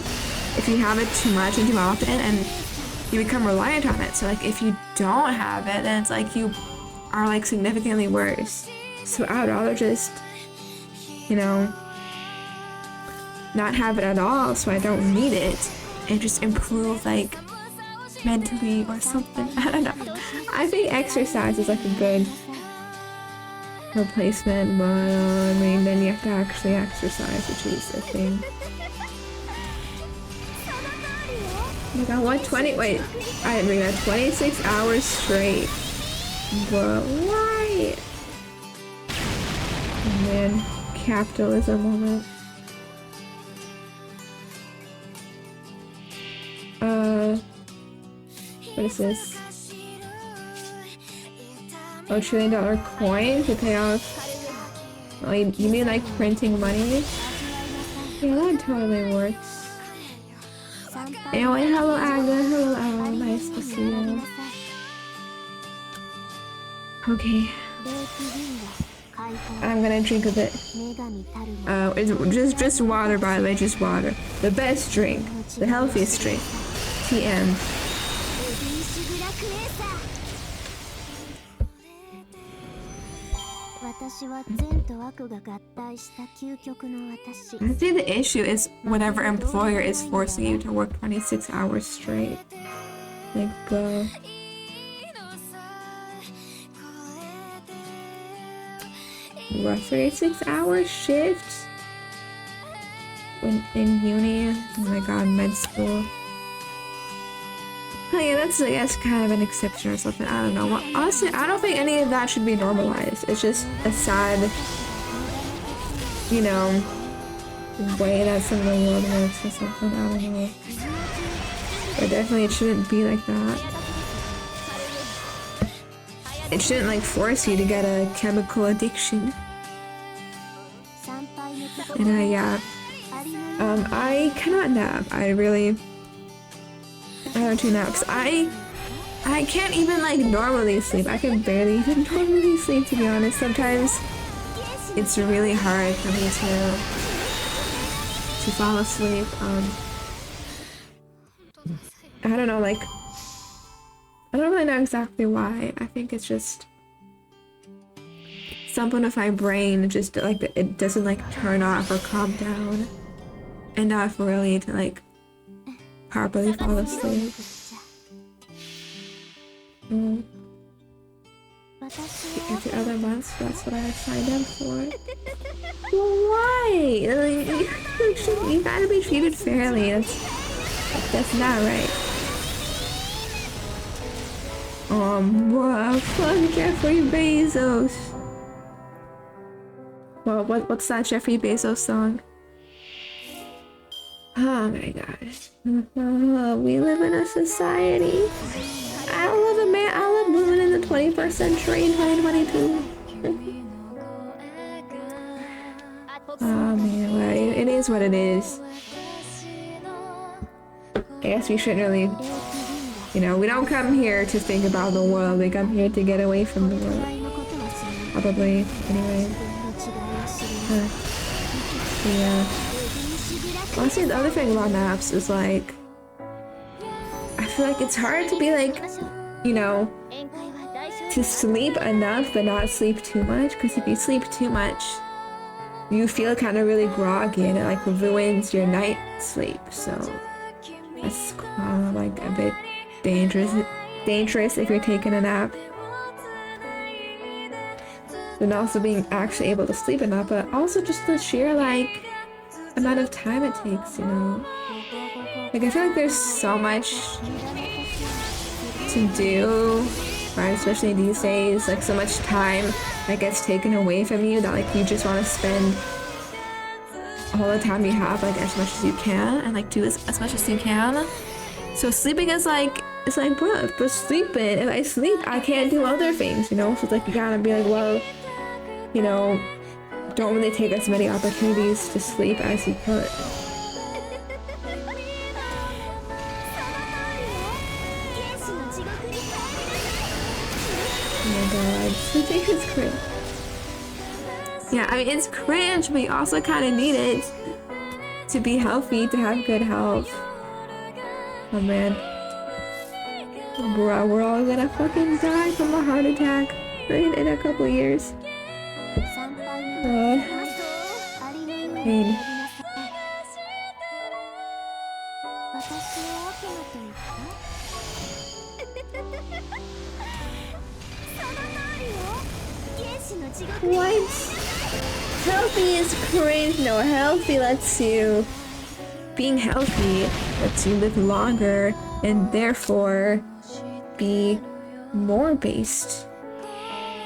if you have it too much and too often, and you become reliant on it. So like if you don't have it, then it's like you are like significantly worse. So I would rather just, you know, not have it at all so I don't need it and just improve like mentally or something. I don't know. I think exercise is like a good replacement, but I mean then you have to actually exercise, which is a thing. Like I want 26 hours straight. But why? Oh man, capitalism moment. What is this? Oh, $1 trillion coin to pay off. Oh, you mean like printing money? Yeah, that totally works. Anyway, hello Aga, hello Al, nice to see you. Okay. I'm gonna drink a bit. It's just water, by the way, just water. The best drink, the healthiest drink. TM. I think the issue is whenever employer is forcing you to work 26 hours straight. Like, what, 36-hour shifts? When in uni? Oh my god, med school. Oh yeah, that's, I guess, kind of an exception or something. I don't know. Well, honestly, I don't think any of that should be normalized. It's just a sad, you know, way that some of the world works or something. I don't know. But definitely it shouldn't be like that. It shouldn't, like, force you to get a chemical addiction. And I cannot nap. I don't do naps. I can't even like normally sleep. I can barely even normally sleep, to be honest. Sometimes it's really hard for me to fall asleep. I don't know, like I don't really know exactly why. I think it's just something with my brain, just like it doesn't like turn off or calm down enough really to like properly fall asleep. Every other month, that's what I signed up for. Well, why? Like, you gotta be treated fairly. That's not right. Wow, fuck Jeffrey Bezos. Well, what's that Jeffrey Bezos song? Oh my gosh. We live in a society. I love it, man. I love living in the 21st century in 2022. Oh man, well, it is what it is. I guess we shouldn't really, you know, we don't come here to think about the world. We come here to get away from the world. Probably, anyway. Yeah. Honestly, the other thing about naps is like, I feel like it's hard to be like, you know, to sleep enough but not sleep too much. Because if you sleep too much, you feel kind of really groggy and it like ruins your night sleep. So that's kind of like a bit dangerous if you're taking a nap. And also being actually able to sleep enough, but also just the sheer like amount of time it takes, you know. Like I feel like there's so much to do, right? Especially these days, like so much time that gets taken away from you that like you just want to spend all the time you have like as much as you can and like do as much as you can. So sleeping is like, it's like, bro, but sleeping, if I sleep I can't do other things, you know. So it's like you gotta be like, well, you know, don't really take as many opportunities to sleep as you could. Oh my god, sleeping is cringe. Yeah, I mean, it's cringe, but you also kind of need it to be healthy, to have good health. Oh man. Bro, we're all gonna fucking die from a heart attack in a couple years. Pain. What? Healthy is cringe. No, healthy lets you... Being healthy lets you live longer and therefore be more based.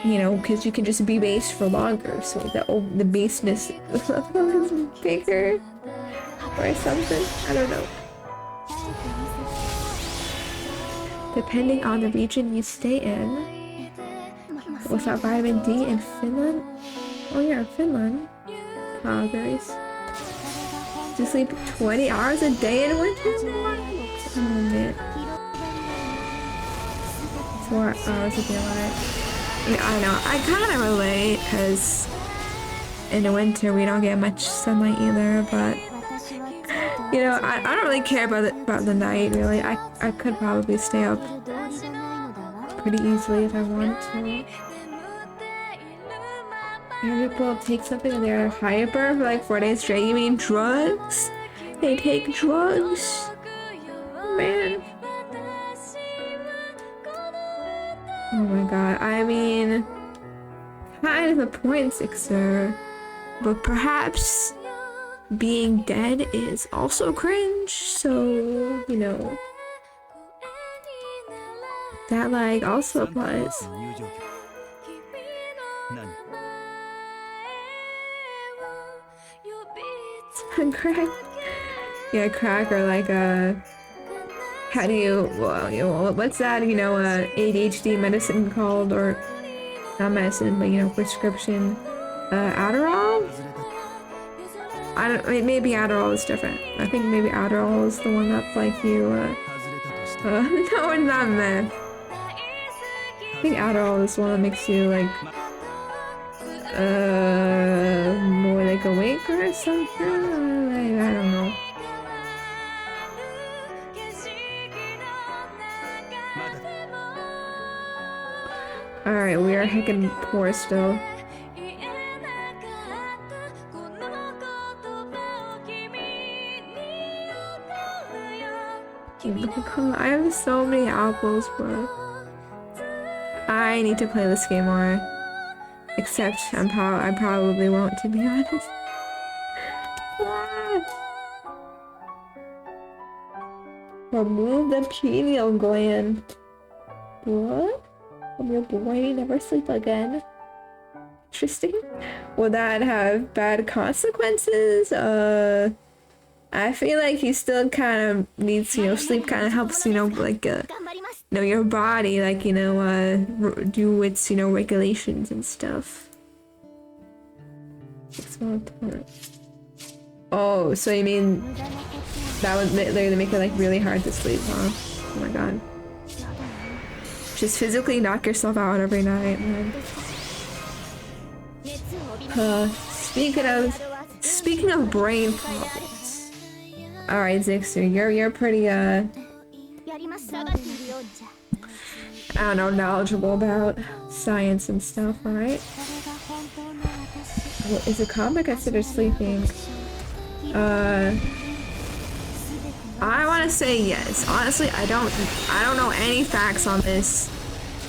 You know, because you can just be based for longer, so the baseness is bigger or something. I don't know. Depending on the region you stay in. Without vitamin D in Finland? Oh yeah, Finland. Calgary's. To sleep 20 hours a day in winter? Oh man. 4 hours a day, right? Yeah, I know. I kind of relate, because in the winter we don't get much sunlight either, but you know, I don't really care about the night, really. I could probably stay up pretty easily if I wanted to. And people take something and they're hyper for like 4 days straight. You mean drugs? They take drugs? Man. Oh my god, I mean, kind of a point, Sixer, but perhaps being dead is also cringe, so, you know, that like also applies. Crack. Yeah, crack, or like how do you, well, you know, what's that, you know, ADHD medicine called, or not medicine, but you know, prescription, Adderall? I don't, maybe Adderall is different. I think maybe Adderall is the one that's like you, no, it's not meth. taking Adderall is one that makes you like more like awake or something. Like, I don't know. Alright, we are heckin' poor still. I have so many apples, bro. I need to play this game more. Except I probably won't, to be honest. Remove the pineal gland. What? From your brain, never sleep again. Interesting. Will that have bad consequences? I feel like you still kind of needs, sleep kind of helps, like, your body, like, do its, regulations and stuff. Oh, so you mean that would literally make it, like, really hard to sleep, huh? Oh my god. Just physically knock yourself out every night, man. Speaking of brain problems. Alright, Zixer, you're pretty, I don't know, knowledgeable about science and stuff, alright? Well, is a combat considered sleeping? I want to say yes. Honestly, I don't know any facts on this.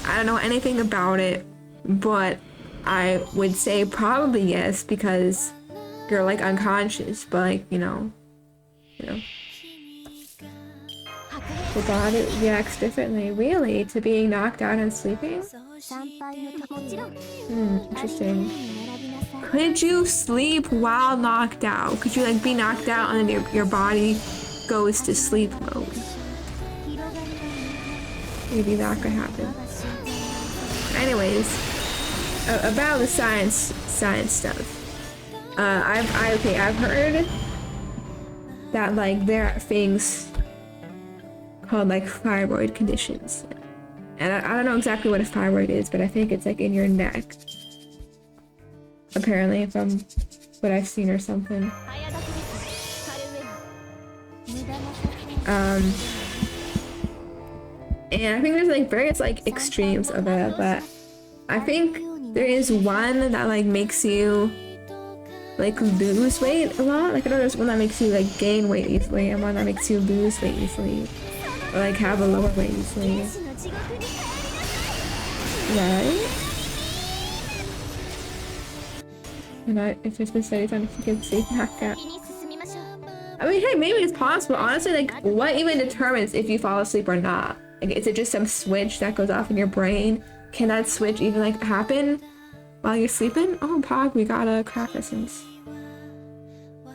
I don't know anything about it, but I would say probably yes because you're like unconscious, but like, the body reacts differently. Really? To being knocked out and sleeping? Interesting. Could you sleep while knocked out? Could you like be knocked out and then your body goes to sleep mode? Maybe that could happen. Anyways, about the science stuff. I've heard that like there are things called like thyroid conditions, and I don't know exactly what a thyroid is, but I think it's like in your neck. Apparently, from what I've seen or something. And I think there's like various like extremes of it, but I think there is one that like makes you like lose weight a lot. Like I know there's one that makes you like gain weight easily, and one that makes you lose weight easily, or like have a lower weight easily. Right? And if there's been studies on if you can sleep knocked out. I mean, hey, maybe it's possible. Honestly, like, what even determines if you fall asleep or not? Like, is it just some switch that goes off in your brain? Can that switch even, like, happen while you're sleeping? Oh, Pog, we got a crack essence.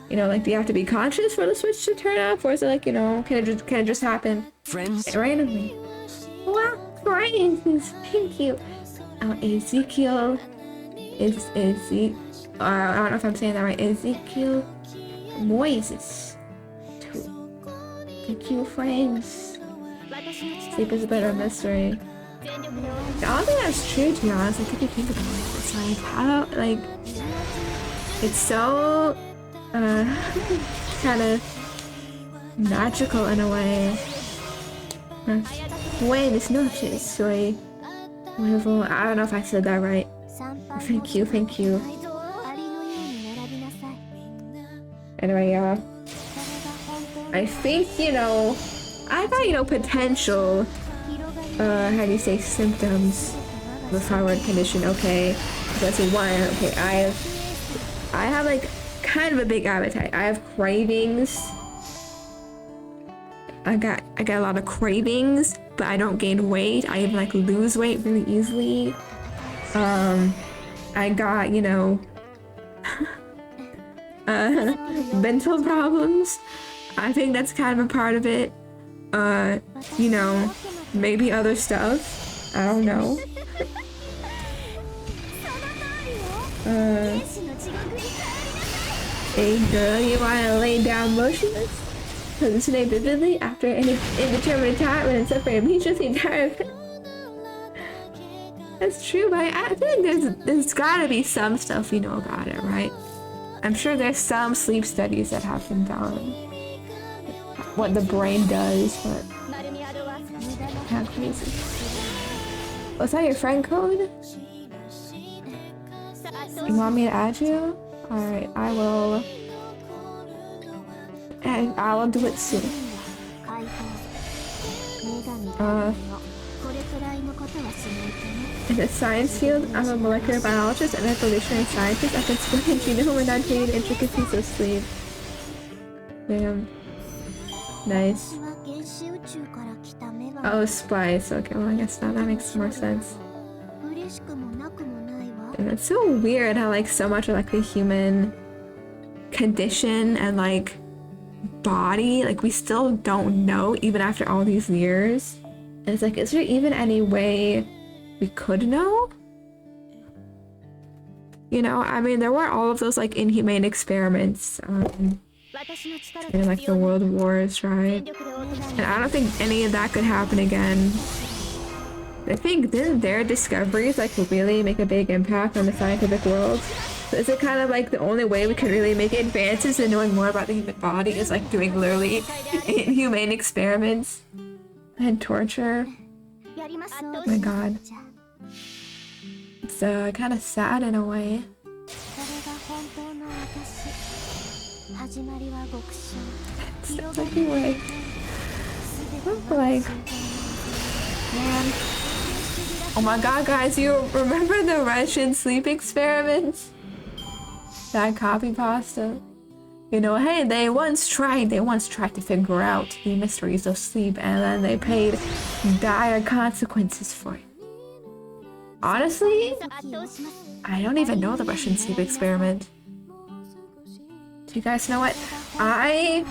Like, do you have to be conscious for the switch to turn off? Or is it like, can it just happen? Friends? Randomly. Wow, friends! Thank you. Ezekiel. I don't know if I'm saying that right. Ezekiel Moises. Thank you, friends. Sleep is a bit of a mystery. I don't think that's true, to be honest. Like, if you think about it, it's like, how, like, it's so, kind of magical in a way. Buenas noches, soy nuevo. I don't know if I said that right. Thank you. Anyway, yeah. I think, I got, potential, how do you say, symptoms of a thyroid condition, okay? That's one, okay, I have, like, kind of a big appetite. I have cravings. I got a lot of cravings, but I don't gain weight. I even, like, lose weight really easily. I got, mental problems. I think that's kind of a part of it. Maybe other stuff. I don't know. Hey girl, you wanna lay down motionless? Hallucinate vividly after an indeterminate time when it's separated immediately tired. That's true, but I think there's gotta be some stuff we know about it, right? I'm sure there's some sleep studies that have been done. What the brain does, but kind of crazy. Was that your friend code? You want me to add you? Alright, I will. And I will do it soon. In the science field, I'm a molecular biologist and evolutionary scientist. I can explain genome without getting the intricacies of sleep. Damn. Nice. Oh, spice. Okay, well I guess that makes more sense. And it's so weird how like so much of like the human condition and like body, like we still don't know even after all these years. And it's like, is there even any way we could know? You know, I mean, there were all of those like inhumane experiments in like the world wars, right? And I don't think any of that could happen again. I think didn't their discoveries like really make a big impact on the scientific world? So is it kind of like the only way we can really make advances in knowing more about the human body is like doing literally inhumane experiments and torture? Oh my god. It's kind of sad in a way. It's anyway. Like, man. Oh my god, guys, you remember the Russian sleep experiments? That copy pasta? You know, hey, they once tried to figure out the mysteries of sleep, and then they paid dire consequences for it. Honestly, I don't even know the Russian sleep experiment. Do you guys know what? I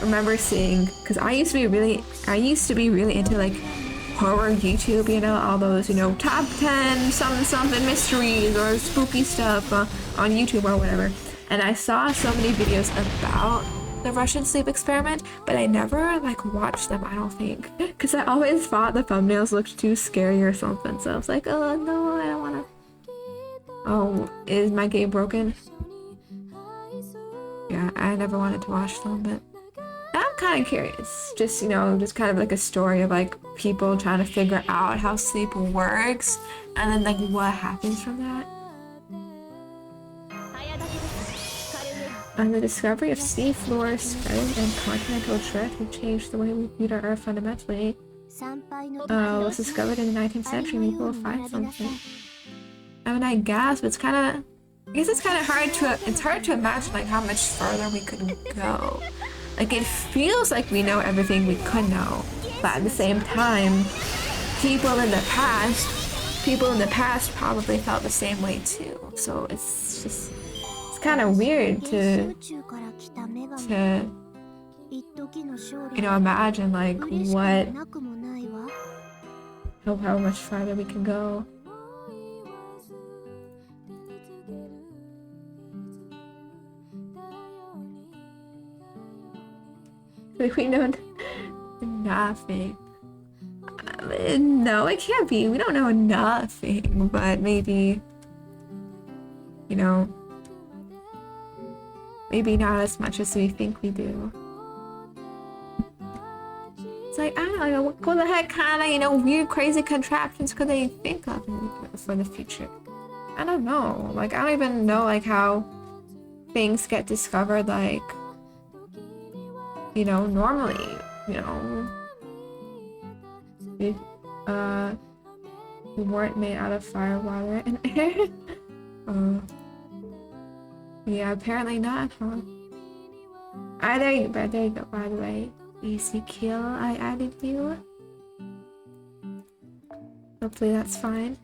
remember seeing, because I used to be really into like horror YouTube, you know, all those, you know, top 10 something mysteries or spooky stuff on YouTube or whatever. And I saw so many videos about the Russian sleep experiment, but I never like watched them, I don't think, because I always thought the thumbnails looked too scary or something. So I was like, oh no, I don't wanna. Oh, is my game broken? Yeah, I never wanted to watch them, but I'm kind of curious. Just, you know, just kind of like a story of like people trying to figure out how sleep works and then like what happens from that. And the discovery of sea floor spreading and continental drift have changed the way we view our Earth fundamentally. Was discovered in the 19th century. Maybe we'll find something. I mean, I guess, but I guess it's kind of hard to imagine like how much further we could go. Like it feels like we know everything we could know, but at the same time, people in the past probably felt the same way too. So it's kind of weird to you know, imagine like how much farther we can go. Like we know nothing. No, it can't be. We don't know nothing, but maybe, you know, maybe not as much as we think we do. It's like, I don't know, what the heck kind of, you know, weird, crazy contraptions could they think of for the future? I don't know. Like, I don't even know, like, how things get discovered, like, you know, normally, you know, we weren't made out of fire, water, and air. Yeah, apparently not, huh? There you go, by the way. Easy kill, I added you. Hopefully that's fine.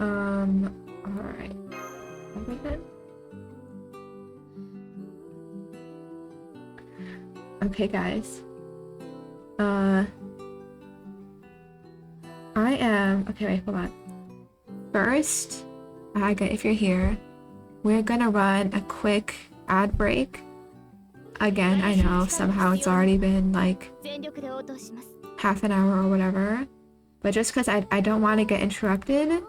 Alright. Okay, guys. Okay, wait, hold on. First, if you're here, we're gonna run a quick ad break again, I know somehow it's already been like half an hour or whatever, but just because I don't want to get interrupted,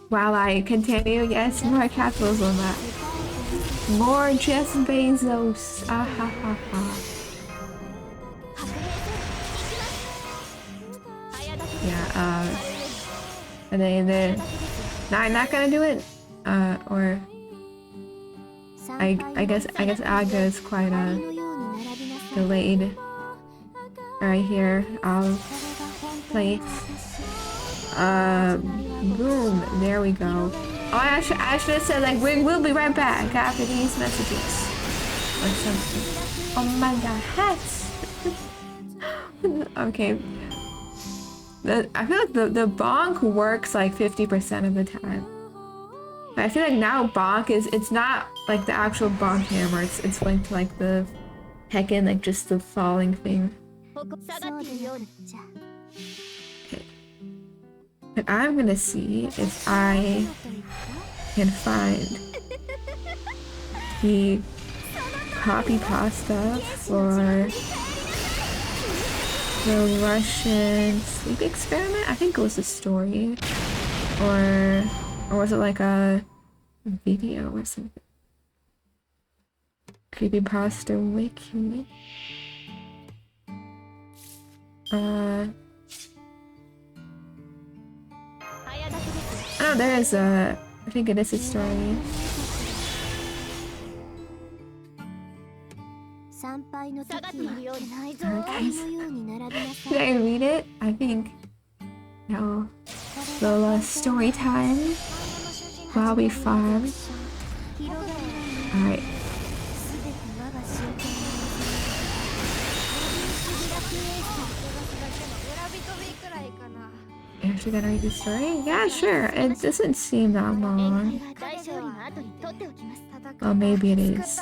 while I continue, yes, more capitalism, more Jeff Bezos, ah ha ha ha. Yeah, and then, no, I'm not gonna do it, or, I guess Aga is quite, delayed. Right here, I'll place, boom, there we go. Oh, I should have said, like, we'll be right back after these messages. Or something. Oh my god, hats! Okay. I feel like the bonk works like 50% of the time. But I feel like now bonk it's not like the actual bonk hammer, it's linked to like the heckin', like just the falling thing. Okay. But I'm gonna see if I can find the copy pasta for the Russian sleep experiment. I think it was a story, or was it like a video or something? Creepypasta wiki. Oh, there is a. I think it is a story. Guys, did I read it? I think no. Little story time while we farm. Alright. Actually gonna read the story? Yeah, sure. It doesn't seem that long. Well, maybe it is.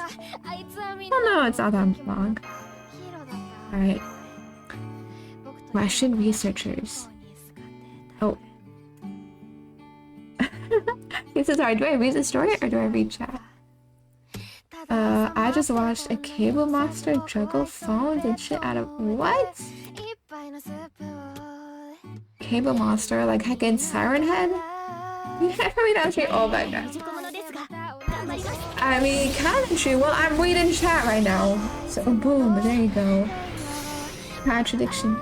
Oh no, it's not that long. Alright. Russian researchers. Oh. This is hard. Do I read the story or do I read chat? I just watched a cable monster juggle phones and shit out of what? Cable monster, like heckin' Siren Head? I mean, that's true. Oh my god. I mean, kind of true. Well, I'm reading chat right now. So, boom, there you go. Contradiction.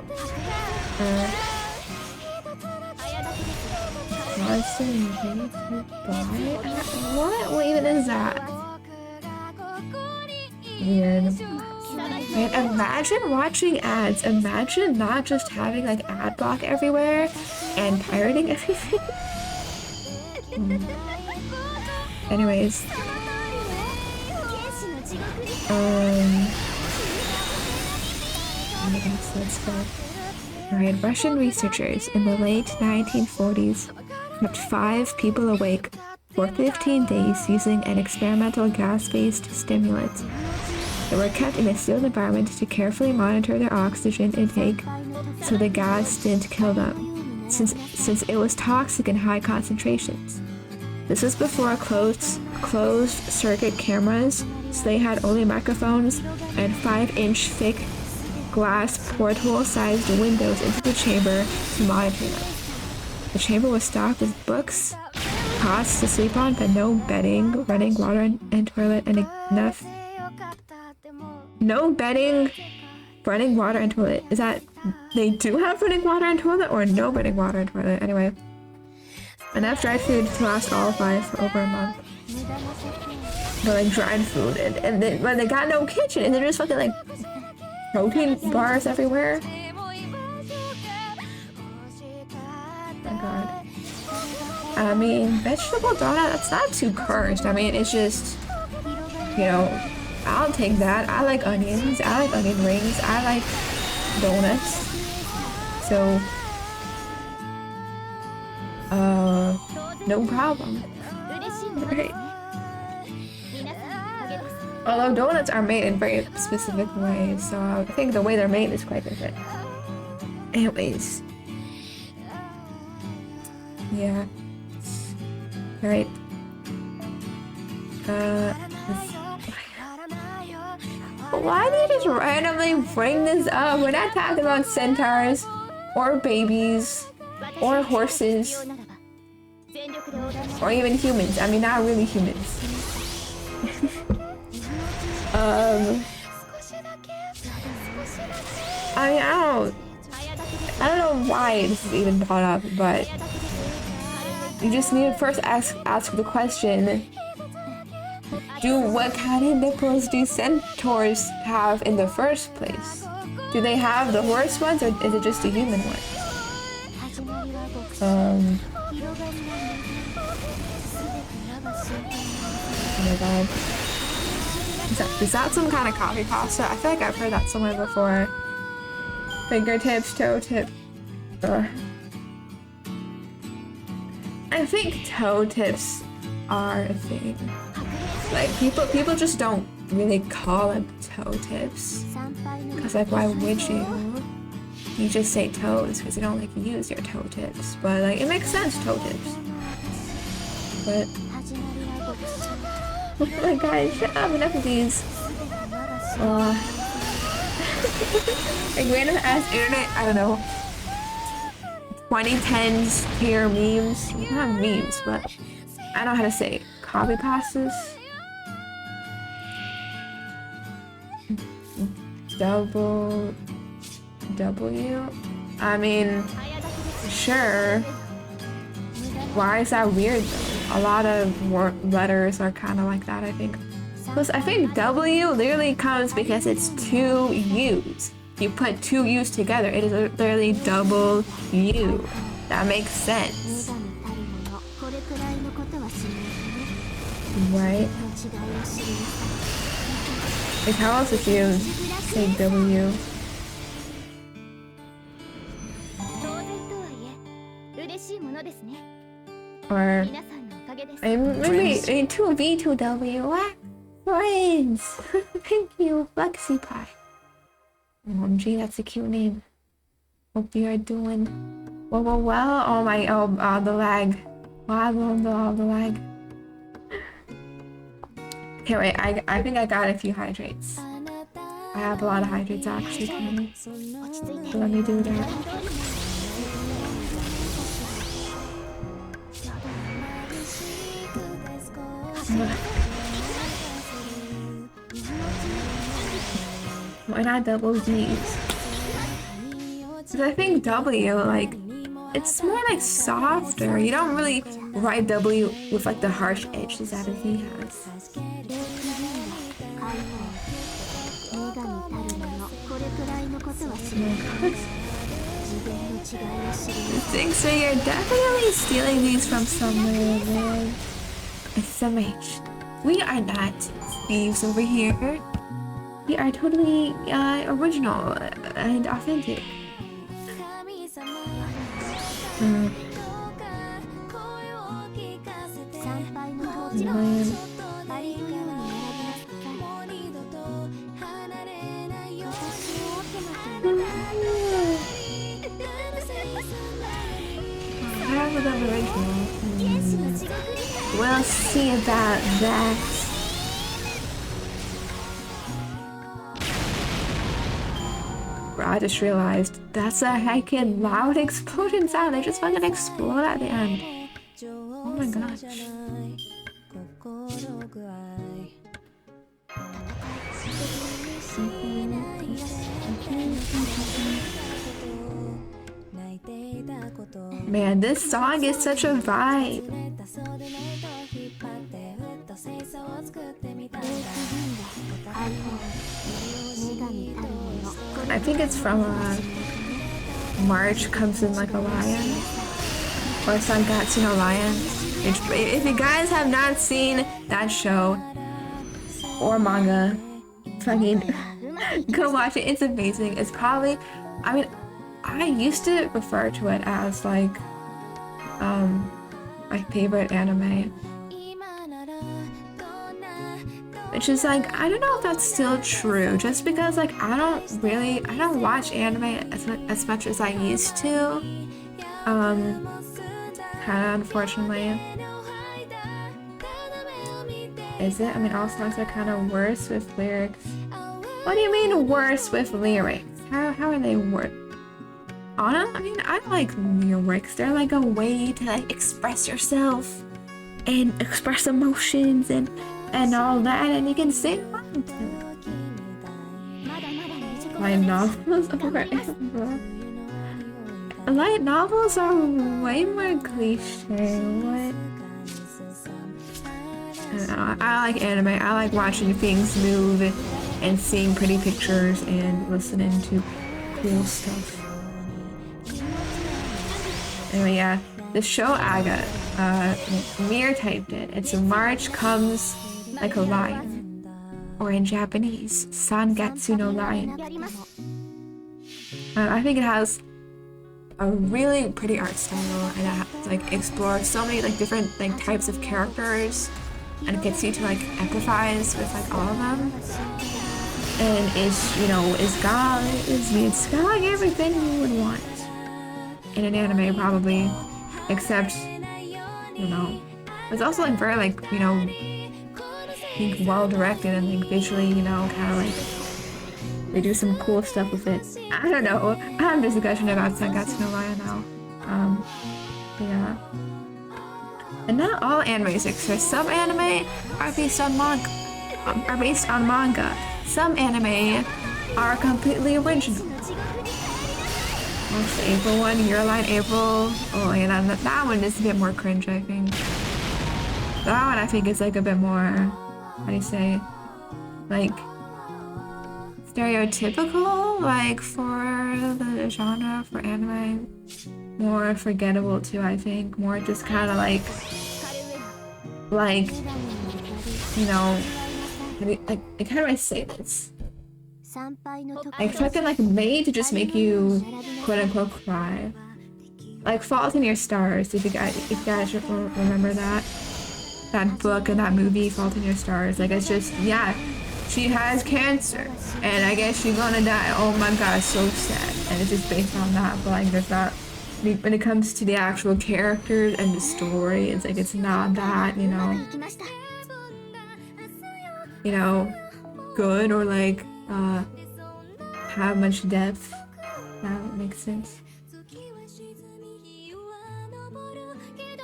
What even is that? Weird. Man, imagine watching ads. Imagine not just having like ad block everywhere and pirating everything. Anyways. Let's go. Alright, Russian researchers in the late 1940s kept 5 people awake for 15 days using an experimental gas-based stimulant. They were kept in a sealed environment to carefully monitor their oxygen intake so the gas didn't kill them, since it was toxic in high concentrations. This was before closed-circuit cameras, so they had only microphones and 5-inch thick glass porthole-sized windows into the chamber to monitor them. The chamber was stocked with books, cots to sleep on, but no bedding, running water and toilet, and enough. No bedding, running water and toilet. Is that they do have running water and toilet, or no running water and toilet? Anyway, enough dried food to last all 5 for over a month. But like dried food, and then, but they got no kitchen, and they're just fucking like protein bars everywhere. Oh god. I mean, vegetable donut, that's not too cursed. I mean, it's just, you know, I'll take that. I like onions. I like onion rings. I like donuts. So, no problem. Right. Although donuts are made in very specific ways, so I think the way they're made is quite different. Anyways. Yeah. Right. Why do you just randomly bring this up? We're not talking about centaurs, or babies, or horses, or even humans. I mean, not really humans. I mean, I don't know why this is even brought up, but you just need to first ask the question. What kind of nipples do centaurs have in the first place? Do they have the horse ones, or is it just the human ones? Oh my god. Is that some kind of coffee pasta? I feel like I've heard that somewhere before. Fingertips, toe tip. Ugh. I think toe tips are a thing. Like people just don't really call them toe tips. Cause like why would you? You just say toes because you don't like use your toe tips. But like it makes sense, toe tips. But oh my god, shut up, enough of these. Like random ass internet, I don't know. 2010s tier memes. Not memes, but I don't know how to say it. Copy pastas. Double W? I mean, sure. Why is that weird though? A lot of letters are kind of like that, I think. Plus, I think W literally comes because it's two U's. You put two U's together, it is literally double U. That makes sense. Right? Like how else would you say W? Or maybe 2V, 2W. What? Friends! Thank you, Flexi Pie. OMG, that's a cute name. Hope you are doing well. Oh my, the lag. Wow, the lag. Okay, wait, I think I got a few hydrates. I have a lot of hydrates actually coming. So let me do that. Why not double D's? Because I think W, like, it's more like softer. You don't really write W with like the harsh edges that a V has. Thanks, so you're definitely stealing these from somewhere, man. SMH. We are not thieves over here. We are totally original and authentic. Man. Have the original. We'll see about that. Bro, I just realized that's a heckin' loud explosion sound. They just fucking explode at the end. Oh my gosh. Man, this song is such a vibe. I think it's from March Comes in Like a Lion, or Sangatsu no Lion. If you guys have not seen that show or manga, fucking go watch it. It's amazing. It's probably, I mean, I used to refer to it as like my favorite anime, which is like, I don't know if that's still true, just because like I don't watch anime as much as I used to, kind of unfortunately. Is it? I mean, all songs are kind of worse with lyrics. What do you mean worse with lyrics? How are they worse? Anna? I mean, I like lyrics. They're like a way to like express yourself and express emotions and all that, and you can sing along to it. Light novels over light novels are way more cliche. What? I don't know. I like anime. I like watching things move and seeing pretty pictures and listening to cool stuff. Anyway, yeah, the show Aga, Mir typed it. It's March comes like a lion, or in Japanese, Sangatsu no lion. I think it has a really pretty art style, and it like explores so many like different like types of characters, and it gets you to like empathize with like all of them. And it's, you know, it's got like everything you would want in an anime, probably, except, you know, it's also like very like, you know, I think well directed and like visually, you know, kind of like they do some cool stuff with it. I don't know. I have a discussion about Sangatsu no Lion now. Yeah. And not all anime exist. Some anime are based on manga. Some anime are completely original. What's the April one? Your Line April. Oh, yeah, that one is a bit more cringe, I think. That one I think is like a bit more, how do you say, like stereotypical, like for the genre for anime. More forgettable too, I think. More just kind of like, you know, like how do I say this? Like fucking like made to just make you quote unquote cry. Like Fault in Your Stars, if you guys remember that book and that movie, Fault in Your Stars. Like it's just, yeah, she has cancer and I guess she's gonna die. Oh my god, so sad. And it's just based on that, but like there's not, when it comes to the actual characters and the story, it's like it's not that, you know, good or like have much depth. That makes sense.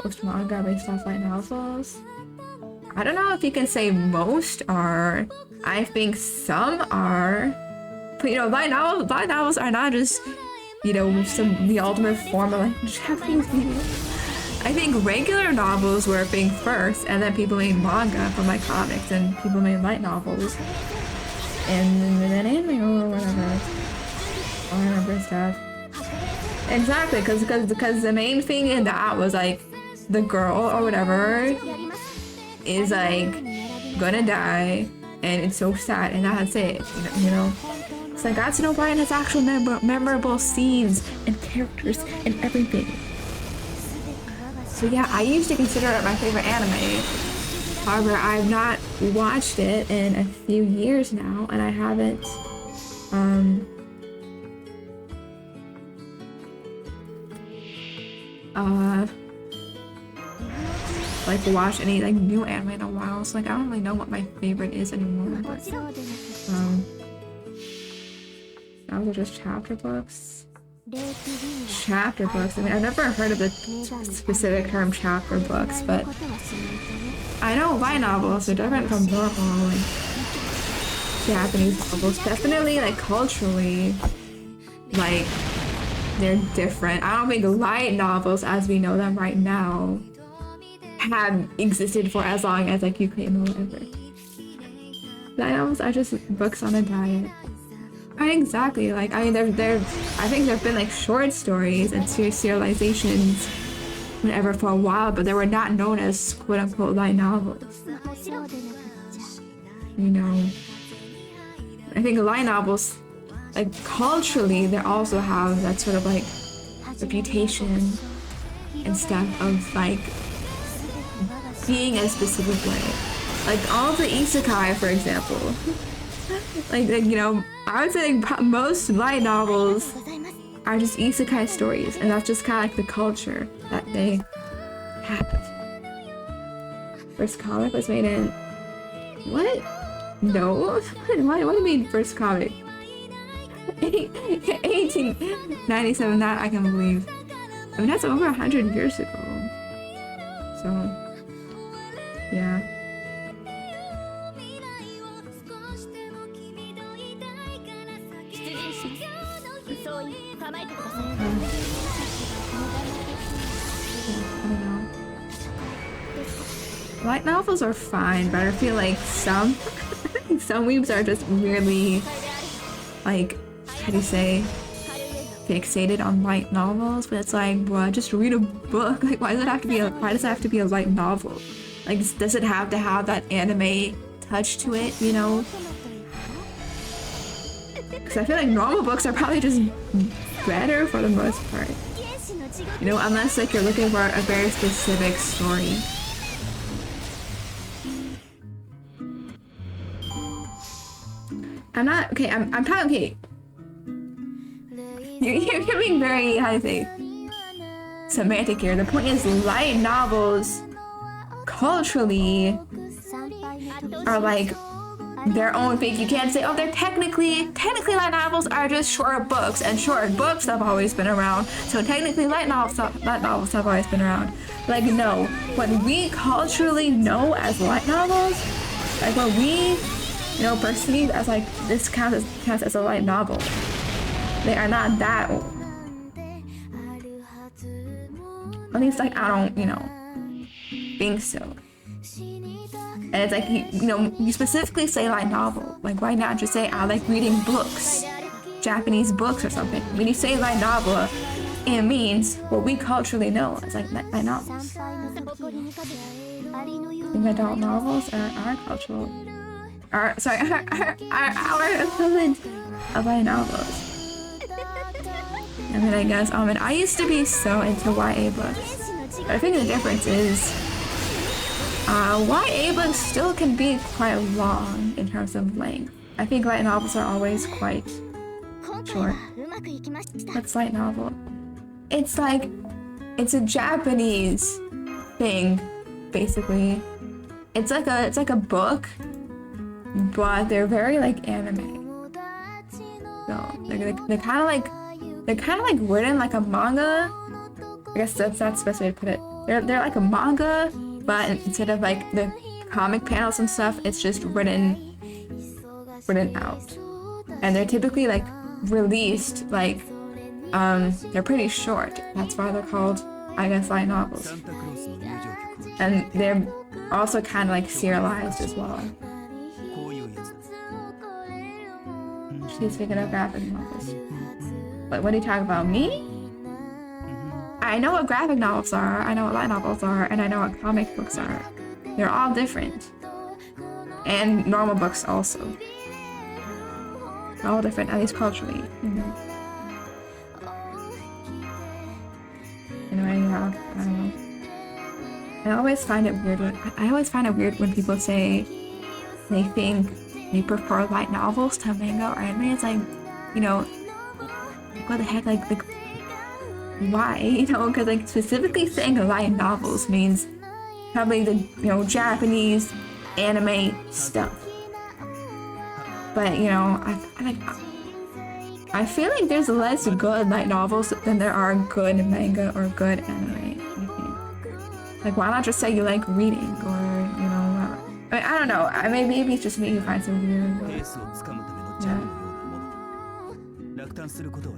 Most manga based off light novels. I don't know if you can say most are. I think some are. But you know, light novels are not just, you know, the ultimate form of like Japanese media. I think regular novels were a thing first, and then people made manga from like comics, and people made light novels, and then anime or whatever. I remember stuff. Exactly, because the main thing in that was like the girl or whatever is like gonna die, and it's so sad, and that's it. You know. It's like Sangatsu no Lion has actual memorable scenes and characters and everything. So yeah, I used to consider it my favorite anime. However, I've not watched it in a few years now, and I haven't like watched any like new anime in a while. So like I don't really know what my favorite is anymore. But, those are just chapter books. Chapter books. I mean, I've never heard of the specific term chapter books, but I know light novels are different from normal like Japanese novels. Definitely, like culturally, like they're different. I don't think light novels, as we know them right now, have existed for as long as like you claim or whatever. Light novels are just books on a diet. Exactly. Like I mean, I think there've been like short stories and serializations, whatever, for a while, but they were not known as quote unquote light novels. You know, I think light novels, like culturally, they also have that sort of like reputation and stuff of like being a specific way. Like all the isekai, for example. like you know, I would say like, most light novels are just isekai stories, and that's just kind of like the culture that they have. First comic was made in What? No? What do you mean first comic? 1897, that I can believe. I mean, that's over 100 years ago. So, yeah. I don't know. Light novels are fine, but I feel like some weebs are just really, like, how do you say, fixated on light novels. But it's like, bro, just read a book. Like, why does it have to be a light novel? Like, does it have to have that anime touch to it, you know? Because I feel like normal books are probably just better for the most part. You know, unless like you're looking for a very specific story. I'm talking, okay. You're being very, how do you say, semantic here. The point is, light novels culturally are like their own thing. You can't say, oh, they're technically light novels are just short books, and short books have always been around. So technically light novels have always been around. Like, no, what we culturally know as light novels, like what we, you know, perceive as like this counts as a light novel, they are not that old. At least, like, I don't, you know, think so. And it's like, you specifically say light novel. Like, why not just say, I like reading books, Japanese books or something? When you say light novel, it means what we culturally know as like light novels. I think adult novels are our cultural, our equivalent of light novels. I mean, I guess, I used to be so into YA books. But I think the difference is, YA books still can be quite long in terms of length. I think light novels are always quite short. What's light novel? It's like, it's a Japanese thing, basically. It's like a book, but they're very like anime. So they're kind of like written like a manga. I guess that's the best way to put it. They're like a manga, but instead of like the comic panels and stuff, it's just written out. And they're typically like released like they're pretty short. That's why they're called, I guess, light novels. And they're also kind of like serialized as well. She's speaking of graphic novels. What are you talking about? Me? I know what graphic novels are, I know what light novels are, and I know what comic books are. They're all different. And normal books also. They're all different, at least culturally. Anyway, yeah, I don't know. I always find it weird when people say they think they prefer light novels to manga or anime. It's like, you know, what the heck, like why? You know, because like specifically saying light novels means probably the, you know, Japanese anime stuff. But, you know, I feel like there's less good light novels than there are good manga or good anime, I think. Like, why not just say you like reading or, you know, I mean, I don't know. Maybe it's just me who finds it weird. But, yeah.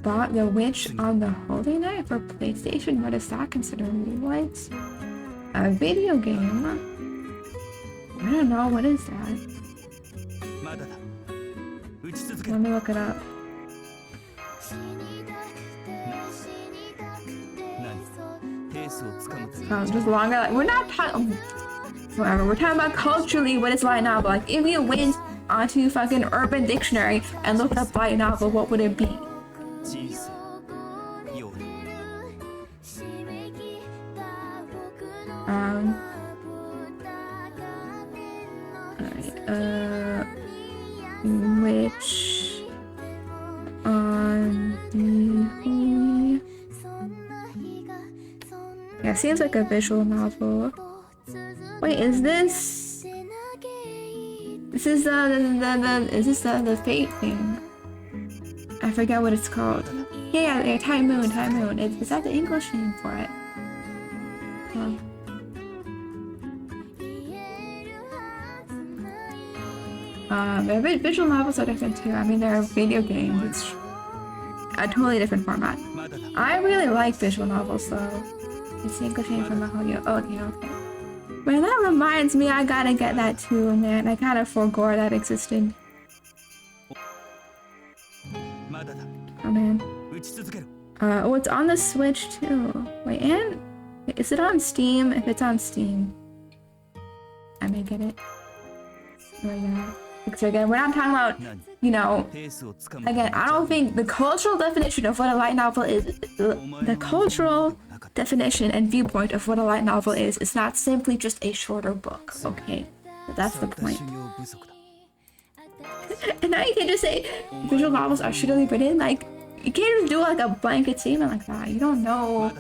Bought The Witch on the Holy Night for PlayStation? What is that considered? What? A video game? I don't know. What is that? Let me look it up. Just longer. Like, we're not talking. Whatever. We're talking about culturally what is light novel. Like, if you went onto fucking Urban Dictionary and looked up light novel, what would it be? Alright, which on the... Yeah, seems like a visual novel. Wait, is this... This is the fate thing. I forget what it's called. Yeah, Time Moon. Is that the English name for it? Visual novels are different too. I mean, they're video games. It's a totally different format. I really like visual novels though. It's the English name for Mahoyo. Oh, okay. Man, that reminds me, I gotta get that too, man. I kind of forgot that existed. Oh man. Oh, it's on the Switch too. Wait, and is it on Steam? If it's on Steam, I may get it. Oh yeah. Because again, we're not talking about, you know, again, I don't think the cultural definition of what a light novel is, the cultural definition and viewpoint of what a light novel is, it's not simply just a shorter book, okay? But that's the point. And now you can just say visual novels are shittily written, like, you can't just do like a blanket statement like that. You don't know.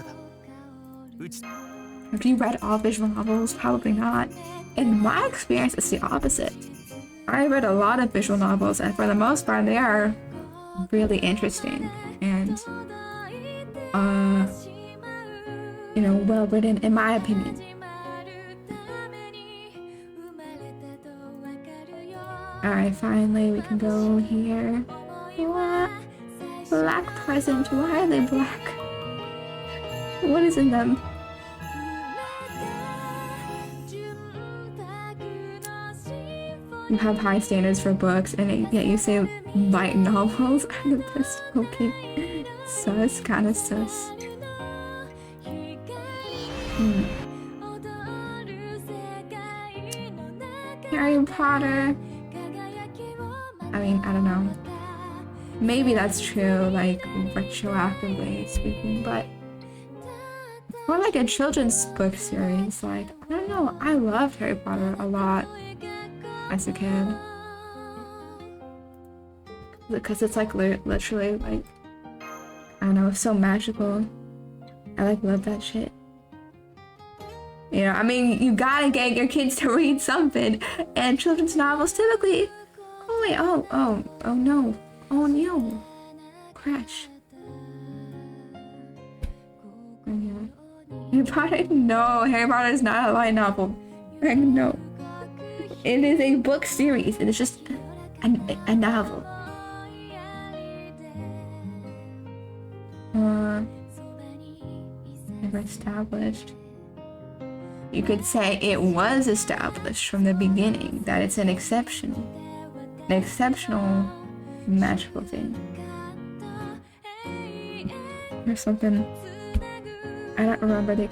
Have you read all visual novels? Probably not. In my experience, it's the opposite. I read a lot of visual novels, and for the most part, they are really interesting and, you know, well written, in my opinion. Alright, finally, we can go here. What? Black present. Why are they black? What is in them? You have high standards for books, and yet you say light novels are the best. Okay. Sus, kinda sus. Harry Potter. I mean, I don't know. Maybe that's true, like, retroactively speaking, but for like a children's book series, like, I don't know, I loved Harry Potter a lot as a kid. Because it's like literally like, I don't know, so magical. I like love that shit. You know, I mean, you gotta get your kids to read something, and children's novels typically, oh no, crash. Oh yeah. Harry Potter? No, Harry Potter is not a light novel. No. It is a book series. It is just a novel. Never established. You could say it was established from the beginning that it's an exceptional magical thing. Or something. I don't remember the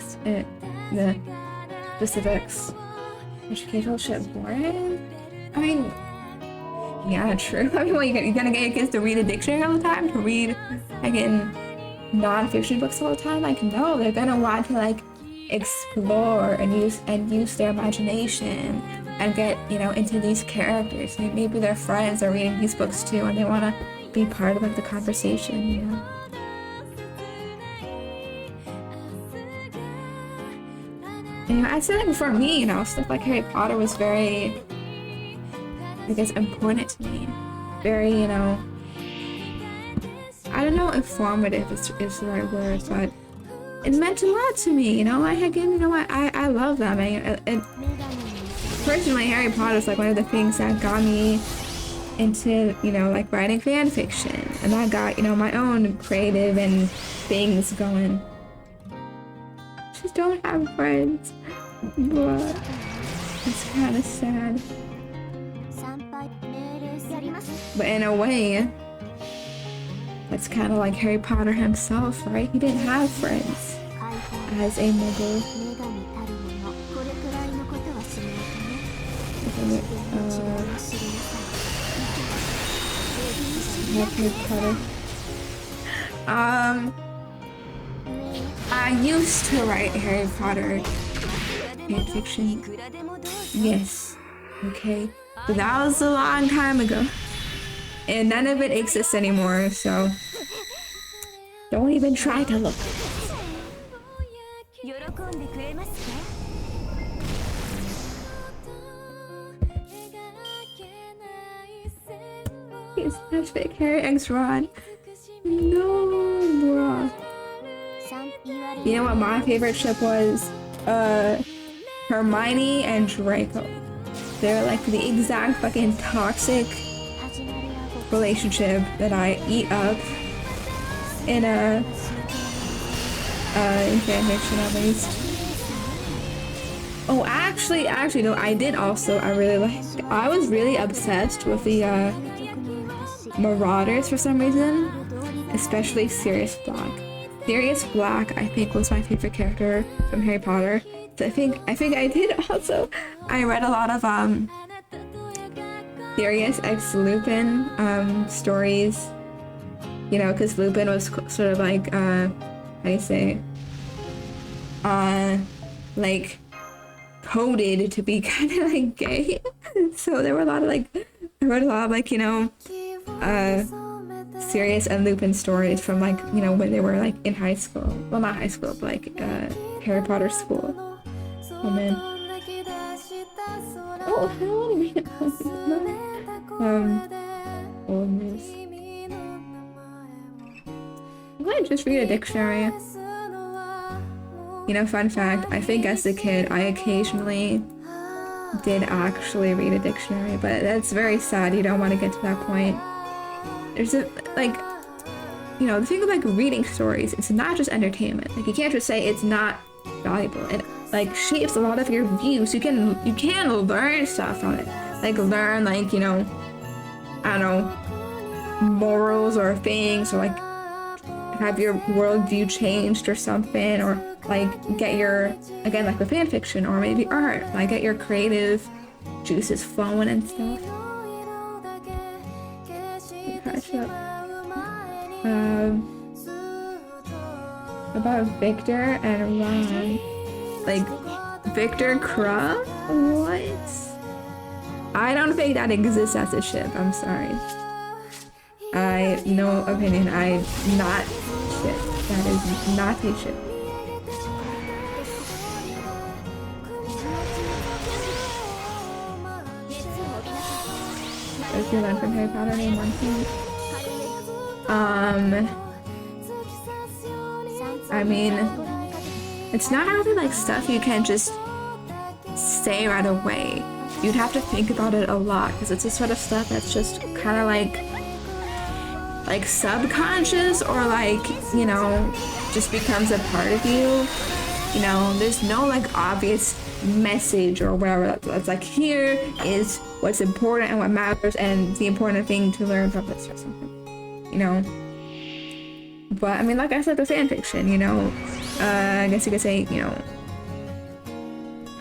specifics. Educational shit boring? I mean, yeah, true. I mean, what, you're gonna get your kids to read a dictionary all the time? To read, again, non-fiction books all the time? Like, no, they're gonna want to, like, explore and use their imagination and get, you know, into these characters. Maybe their friends are reading these books too, and they want to be part of, like, the conversation, you know? You know, I said it for me, you know, stuff like Harry Potter was very, I guess, important to me. Very, you know, I don't know, informative is the right word, but it meant a lot to me, you know. I love them. And personally, Harry Potter is like one of the things that got me into, you know, like writing fan fiction, and that got, you know, my own creative and things going. Just don't have friends, but it's kind of sad. But in a way, it's kind of like Harry Potter himself, right? He didn't have friends as a Muggle. Harry Potter. I used to write Harry Potter fanfiction. Yes. Okay. But that was a long time ago. And none of it exists anymore, so don't even try to look. Please. Hashtag Harry X Ron. No, bruh. You know what my favorite ship was? Hermione and Draco. They're like the exact fucking toxic relationship that I eat up in a in fanfiction at least. Oh, actually, no, I did also. I was really obsessed with the Marauders for some reason, especially Sirius Black. Sirius Black, I think, was my favorite character from Harry Potter. So I think I did also. I read a lot of Sirius X Lupin stories. You know, because Lupin was sort of like how do you say? Like coded to be kind of like gay. So there were a lot of like, I read a lot of like, you know, Sirius and Lupin stories from like, you know, when they were like in high school. Well, not high school, but like Harry Potter school. Oh man. Oh, I don't want to read it. Old news. I'm gonna just read a dictionary. You know, fun fact, I think as a kid, I occasionally did actually read a dictionary, but that's very sad. You don't want to get to that point. There's a, like, you know, the thing of like reading stories, it's not just entertainment. Like, you can't just say it's not valuable. It like shapes a lot of your views. You can learn stuff from it. Like learn like, you know, I don't know, morals or things, or like have your worldview changed or something, or like get your, again, like with fan fiction or maybe art, like get your creative juices flowing and stuff. Catch up. About Victor and Ron. Like Victor Crumb? What? I don't think that exists as a ship, I'm sorry. I, no opinion, I not ship. That is not a ship. If you learn from Harry Potter, name one thing. I mean, it's not really like stuff you can just say right away. You'd have to think about it a lot, because it's the sort of stuff that's just kind of like subconscious, or like, you know, just becomes a part of you. You know, there's no like obvious message or whatever that's like, here is what's important and what matters and the important thing to learn from this or something, you know. But I mean, like I said, the fan fiction, you know, I guess you could say, you know,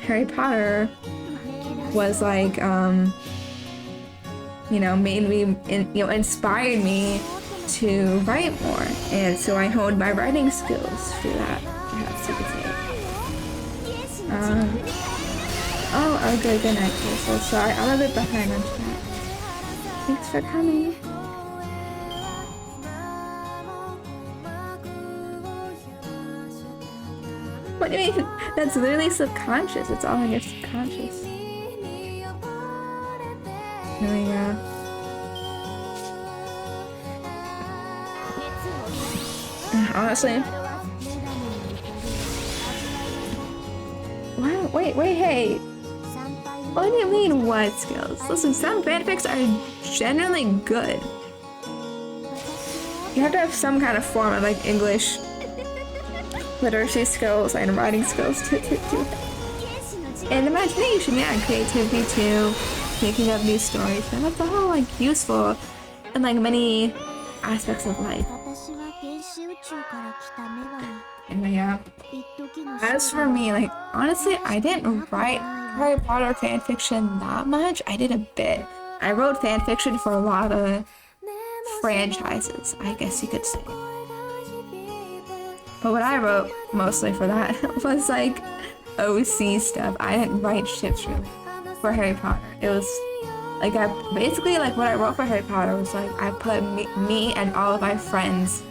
Harry Potter was like, you know, made me, inspired me to write more, and so I honed my writing skills through that, perhaps you could say. Oh, okay, good night, so sorry, I'm a bit behind on chat. Thanks for coming. What do you mean? That's literally subconscious. It's all in your subconscious. There we go. Honestly. Wow, wait, hey. What do you mean, what skills? Listen, some fanfics are generally good. You have to have some kind of form of like English literacy skills and writing skills to and imagination, yeah, and creativity too, making up new stories, and that's all like useful in like many aspects of life. And yeah, as for me, like honestly, I didn't write Harry Potter fanfiction that much. I did a bit. I wrote fanfiction for a lot of franchises, I guess you could say. But what I wrote mostly for that was like OC stuff. I didn't write ships really for Harry Potter. It was like basically like what I wrote for Harry Potter was like I put me and all of my friends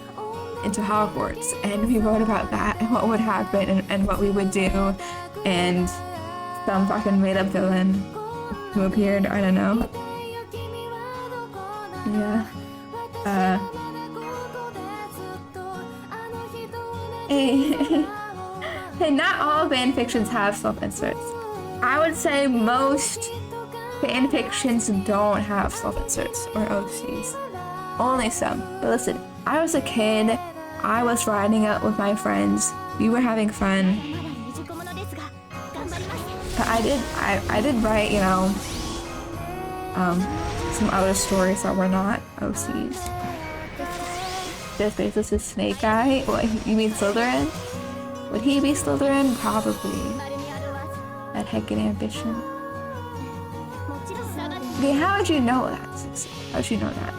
into Hogwarts, and we wrote about that and what would happen and what we would do, and some fucking made up villain who appeared, I don't know. Yeah. Hey, hey, not all fanfictions have self-inserts. I would say most fanfictions don't have self-inserts or OCs. Only some. But listen, I was a kid. I was riding out with my friends. We were having fun. But I did write, you know, some other stories that were not OCs. Jeff Bezos' Snake Guy? What, you mean Slytherin? Would he be Slytherin? Probably. That heckin' ambition. Okay, how would you know that? How would you know that?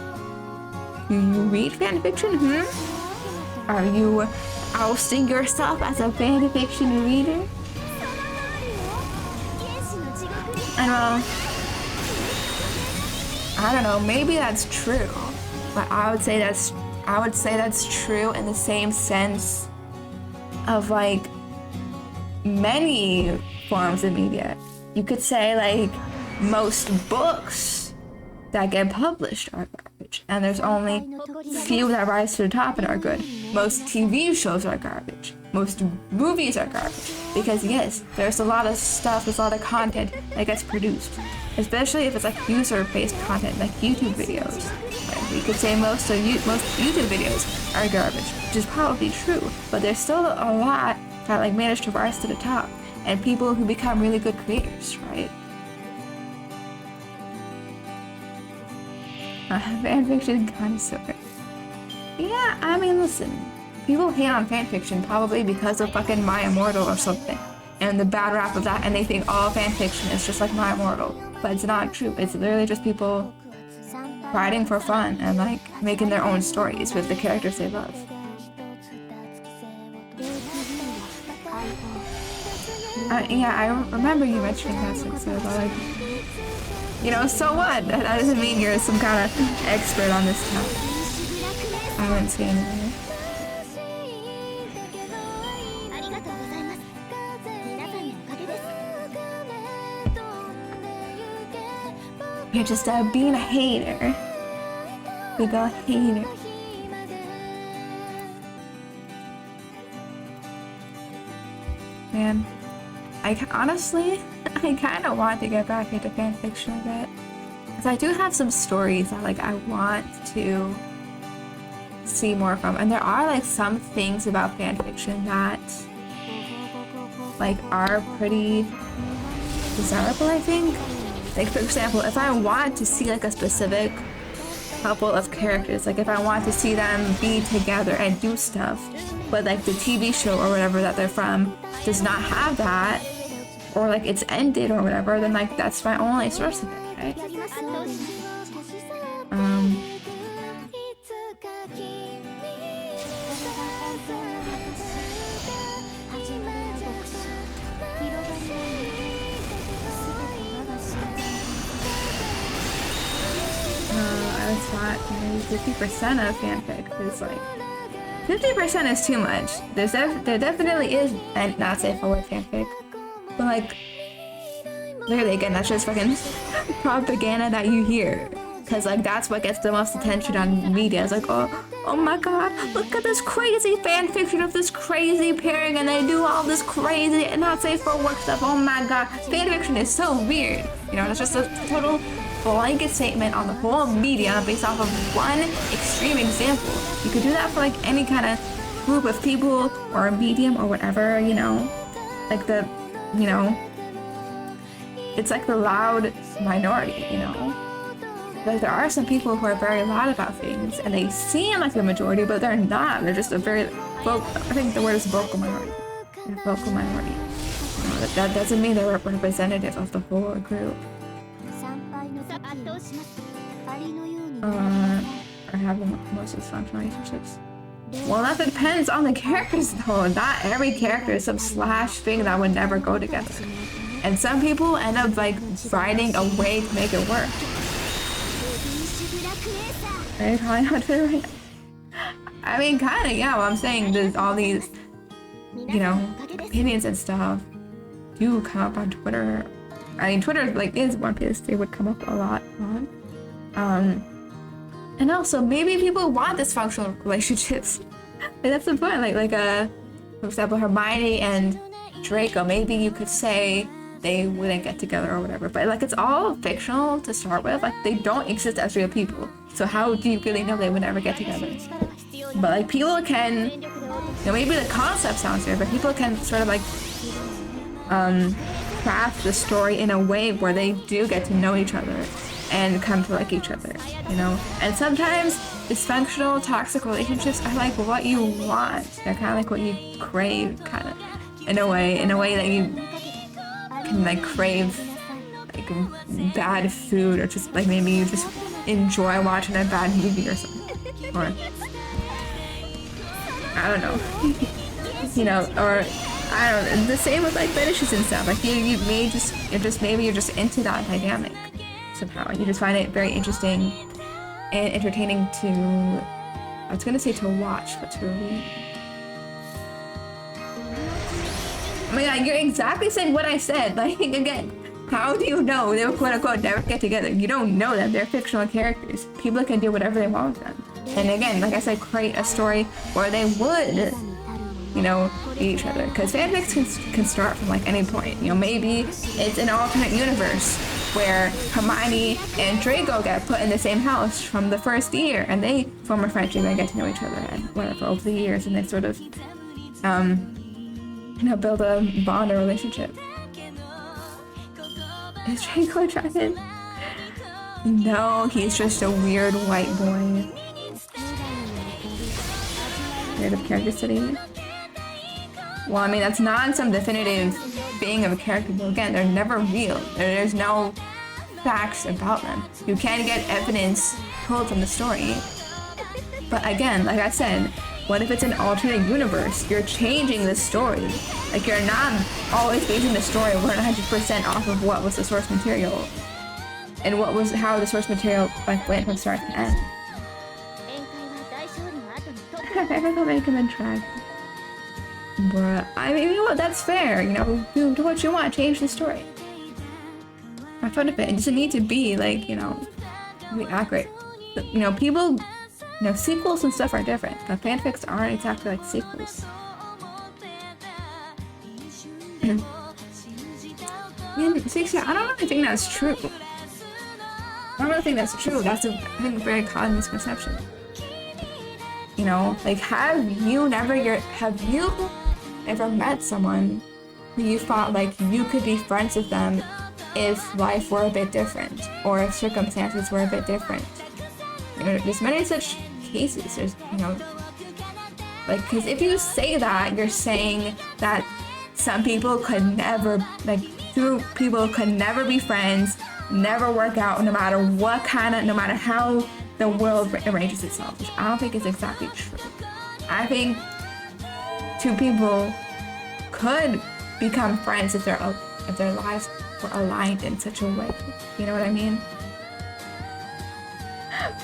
Do you read fanfiction? Are you ousting yourself as a fanfiction reader? I don't know, maybe that's true. But I would say that's true in the same sense of like many forms of media. You could say like most books that get published are garbage, and there's only few that rise to the top and are good. Most TV shows are garbage. Most movies are garbage. Because yes, there's a lot of stuff, there's a lot of content that gets produced. Especially if it's like user-based content, like YouTube videos. Like we could say most YouTube videos are garbage, which is probably true. But there's still a lot that like manage to rise to the top, and people who become really good creators, right? Fanfiction connoisseur. Yeah, I mean, listen. People hate on fanfiction probably because of fucking My Immortal or something. And the bad rap of that, and they think all fanfiction is just like My Immortal. But it's not true. It's literally just people writing for fun and like making their own stories with the characters they love. Yeah, I remember you mentioning that, so like, you know, so what? That doesn't mean you're some kind of expert on this topic. I wouldn't say anything. You're just being a hater. Big ol' hater. Man, honestly, I kind of want to get back into fanfiction a bit. Because I do have some stories that like I want to see more from. And there are like some things about fanfiction that like are pretty desirable, I think. Like for example, if I want to see like a specific couple of characters, like if I want to see them be together and do stuff, but like the TV show or whatever that they're from does not have that, or like it's ended or whatever, then like that's my only source of it, right? I was taught maybe 50% of fanfic is like 50% is too much. There definitely is, and not safe for word fanfic, but like literally again, that's just fucking propaganda that you hear, because like that's what gets the most attention on media. It's like, oh my god, look at this crazy fanfiction of this crazy pairing, and they do all this crazy and not safe for work stuff. Oh my god, fanfiction is so weird. You know, it's just a total blanket statement on the whole media based off of one extreme example. You could do that for like any kind of group of people or a medium or whatever, you know, like the, you know, it's like the loud minority, you know. Like there are some people who are very loud about things and they seem like the majority, but they're not. They're just a very I think the word is vocal minority. Yeah, vocal minority. You know, that doesn't mean they're representative of the whole group. Or have the most dysfunctional relationships. Well, that depends on the characters though. Not every character is some slash thing that would never go together. And some people end up like finding a way to make it work. Are you calling out Twitter right now? I mean, kinda, yeah, well, I'm saying there's all these, you know, opinions and stuff do come up on Twitter. I mean, Twitter like is one place they would come up a lot on. And also, maybe people want dysfunctional relationships. Like, that's the point. For example, Hermione and Draco. Maybe you could say they wouldn't get together or whatever. But like, it's all fictional to start with. Like, they don't exist as real people. So how do you really know they would never get together? But like, people can, you know, maybe the concept sounds weird, but people can sort of like craft the story in a way where they do get to know each other and come to like each other, you know? And sometimes dysfunctional, toxic relationships are like what you want. They're kind of like what you crave, kind of, in a way that you can like crave like bad food, or just like maybe you just enjoy watching a bad movie or something. Or I don't know. You know, or I don't know, the same with like fetishes and stuff. Like you may maybe you're just into that dynamic somehow, and you just find it very interesting and entertaining to, I was gonna say to watch, but to read. Oh my god, you're exactly saying what I said. Like, again, how do you know they will quote unquote never get together? You don't know them. They're fictional characters. People can do whatever they want with them. And again, like I said, create a story where they would, you know, be each other. Because fanfics can start from like any point. You know, maybe it's an alternate universe where Hermione and Draco get put in the same house from the first year, and they form a friendship and get to know each other and whatever over the years, and they sort of, you know, build a bond or relationship. Is Draco a dragon? No, he's just a weird white boy. Creative character study. Well, I mean, that's not some definitive being of a character, but again, they're never real. There's no facts about them. You can get evidence pulled from the story. But again, like I said, what if it's an alternate universe? You're changing the story. Like, you're not always basing the story 100% off of what was the source material and how the source material like went from start to end. I don't make him a dragon. Bruh, I mean, you know what, that's fair, you know, do what you want, change the story. Have fun with it. It doesn't need to be, like, you know, be accurate. But, you know, people, you know, sequels and stuff are different, but fanfics aren't exactly like sequels. See, I don't really think that's true. I don't really think that's true. That's a very common misconception. You know, like, have you ever met someone who you thought like you could be friends with them if life were a bit different, or if circumstances were a bit different? You know, there's many such cases. There's, you know, like, because if you say that, you're saying that some people could never, like, two people could never be friends, never work out, no matter no matter how the world arranges itself, which I don't think is exactly true. I think two people could become friends if their lives were aligned in such a way. You know what I mean?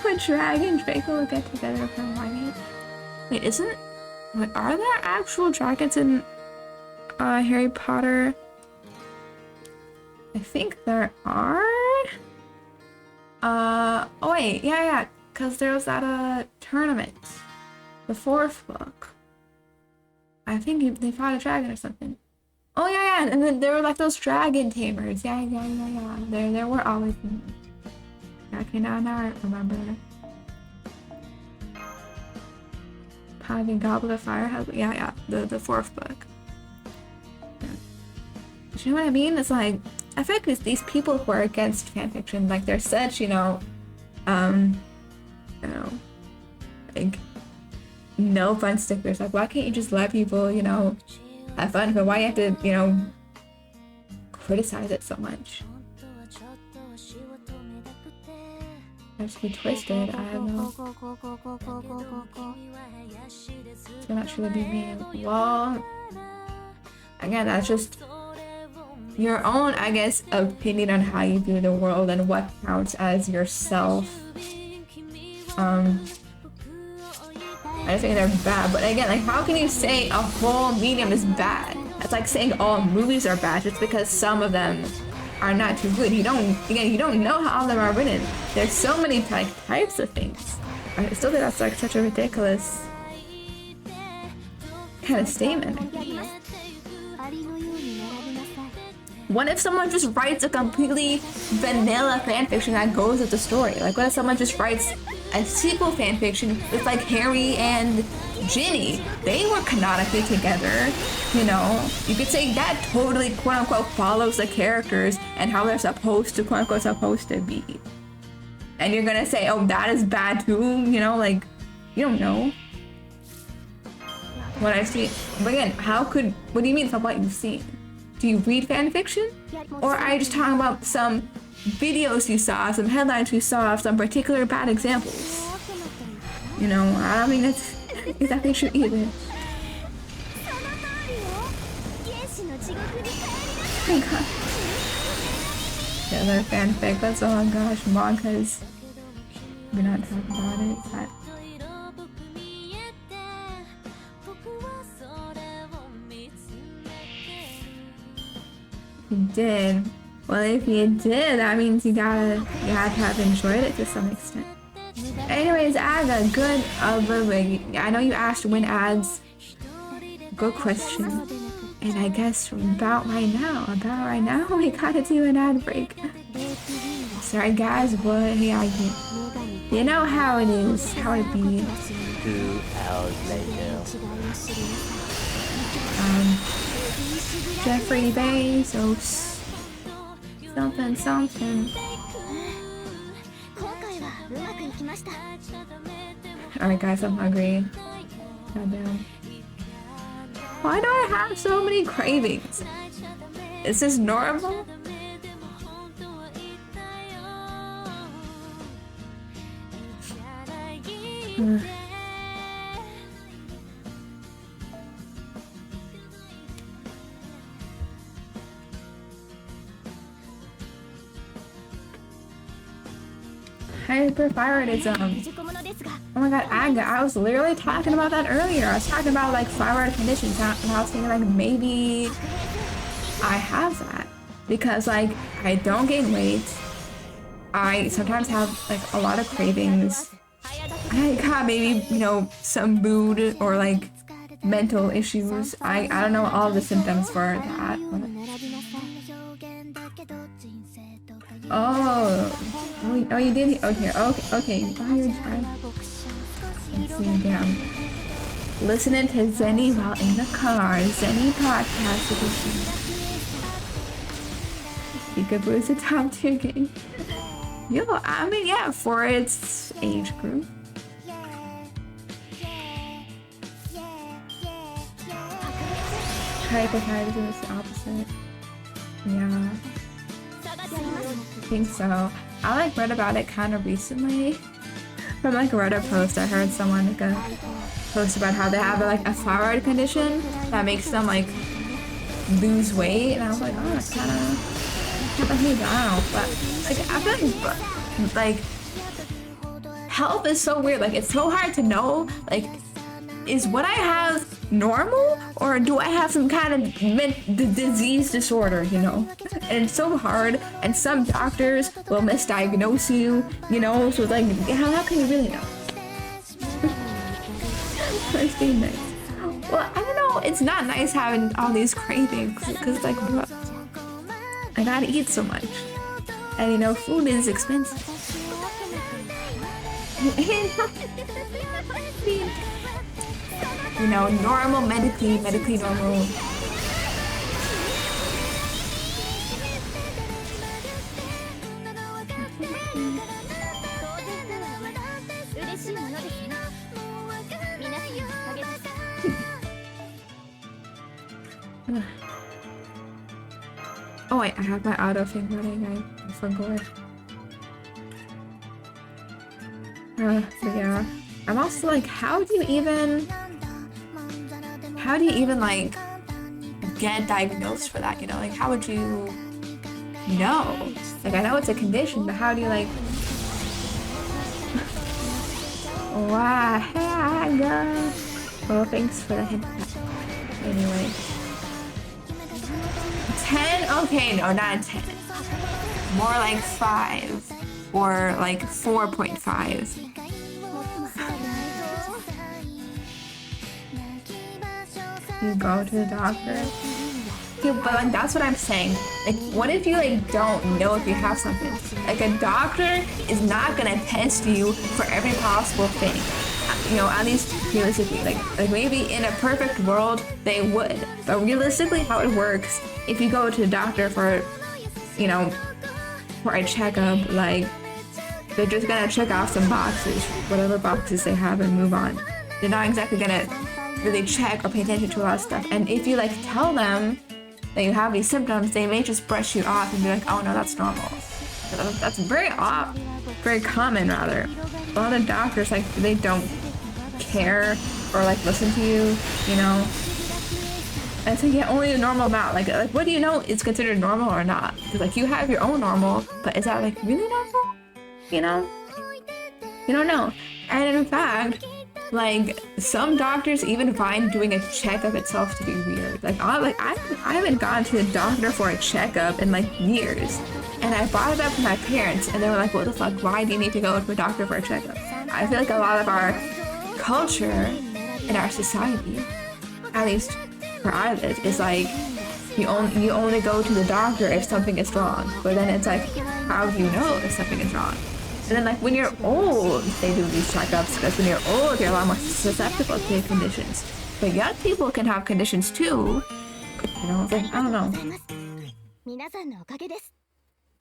But Dragon Draco will get together with Hermione. Wait, are there actual dragons in Harry Potter? I think there are. Oh wait, yeah, because there was that tournament, the fourth book. I think they fought a dragon or something. Oh yeah, and then there were like those dragon tamers. Yeah. There were always. Okay, now I remember. Pagan Goblet of Fire has, yeah, the fourth book. Yeah. Do you know what I mean? It's like, I feel like these people who are against fanfiction, like, they're such, you know, like, no fun stickers. Like, why can't you just let people, you know, have fun? But why do you have to, you know, criticize it so much? I have to be twisted. I don't know. It's not truly be me. Well, again, that's just your own, I guess, opinion on how you view the world and what counts as yourself. I just think they're bad, but again, like, how can you say a whole medium is bad? It's like saying all movies are bad just because some of them are not too good. You don't know how all of them are written. There's so many types of things. I still think that's like such a ridiculous kind of statement. What if someone just writes a completely vanilla fanfiction that goes with the story? Like, what if someone just writes a sequel fanfiction with like Harry and Ginny? They were canonically together, you know? You could say that totally quote unquote follows the characters and how they're supposed to quote unquote supposed to be. And you're gonna say, oh, that is bad too, you know? Like, you don't know. What I see, but again, what do you mean from what you've seen? Do you read fan fiction? Or are you just talking about some videos you saw, some headlines you saw of some particular bad examples? You know, I don't think that's exactly true either. Oh my god. The other fanfic, that's oh my gosh, mangas. We're not talking about it. You did. Well, if you did, that means you had to have enjoyed it to some extent. Anyways, Aga, good overweight. I know you asked when ads. Good question. And I guess about right now, we gotta do an ad break. Sorry guys, but yeah, you know how it is, how it be. 2 hours later. Jeffrey Bezos. Something. Alright guys, I'm hungry. Goddamn. Why do I have so many cravings? Is this normal? Hyperthyroidism. Oh my god, Aga, I was literally talking about that earlier. I was talking about like thyroid conditions and I was thinking like maybe I have that. Because like I don't gain weight. I sometimes have like a lot of cravings. I got maybe, you know, some mood or like mental issues. I don't know all the symptoms for that. But... Oh, you did? Okay. Oh, you're trying. Let's see, damn. Listening to Zenny while in the car. Zenny podcast edition. Peekaboo's a top tier game. Yo, I mean, yeah, for its age group. Hypothyroidism is the opposite. Yeah. I think so. I like read about it kind of recently. From like a Reddit post, I heard someone like a post about how they have like a thyroid condition that makes them like lose weight, and I was like, oh, that's kind of me down. But like I feel like health is so weird. Like it's so hard to know. Like, is what I have normal, or do I have some kind of disease disorder, you know? And it's so hard, and some doctors will misdiagnose you, you know? So it's like, how can you really know? That's being nice. Well, I don't know, it's not nice having all these cravings, because like, bro, I gotta eat so much. And you know, food is expensive. You know, normal, medically normal. Oh wait, I have my auto thing running, I forgot. But yeah. I'm also like, how do you even like get diagnosed for that, you know? Like how would you know? Like I know it's a condition, but how do you like wow, well, thanks for the hint. Anyway. 10? Okay, no, not 10. More like 5 or like 4.5. you go to the doctor. Yeah, but like that's what I'm saying. Like, what if you like don't know if you have something? Like, a doctor is not gonna test you for every possible thing. You know, at least realistically. Like maybe in a perfect world they would, but realistically, how it works, if you go to the doctor for, you know, for a checkup, like they're just gonna check off some boxes, whatever boxes they have, and move on. They're not exactly gonna really check or pay attention to a lot of stuff. And if you like tell them that you have these symptoms, they may just brush you off and be like, oh no, that's normal. That's very common rather. A lot of doctors, like, they don't care or like listen to you, you know? And so yeah, only a normal amount. Like what do you know is considered normal or not? Because like you have your own normal, but is that like really normal? You know? You don't know. And in fact, like some doctors even find doing a checkup itself to be weird. Like I haven't gone to the doctor for a checkup in like years, and I brought it up to my parents, and they were like, "What the fuck? Why do you need to go to a doctor for a checkup?" I feel like a lot of our culture in our society, at least where I live, is like you only go to the doctor if something is wrong. But then it's like, how do you know if something is wrong? And then like when you're old, they do these checkups because when you're old, you're a lot more susceptible to conditions. But young people can have conditions too. You know, it's like, I don't know.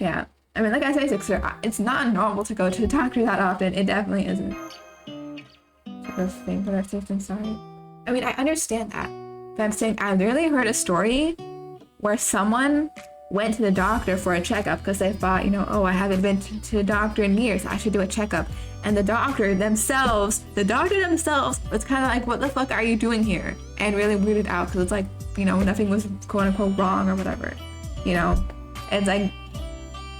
Yeah. I mean, like I said, it's not normal to go to the doctor that often. It definitely isn't. Sort of thing, but I'm so sorry. I mean, I understand that. But I'm saying I literally heard a story where someone went to the doctor for a checkup because they thought, you know, oh, I haven't been to the doctor in years, I should do a checkup. And the doctor themselves was kind of like, what the fuck are you doing here? And really weirded out because it's like, you know, nothing was quote unquote wrong or whatever, you know? And it's like,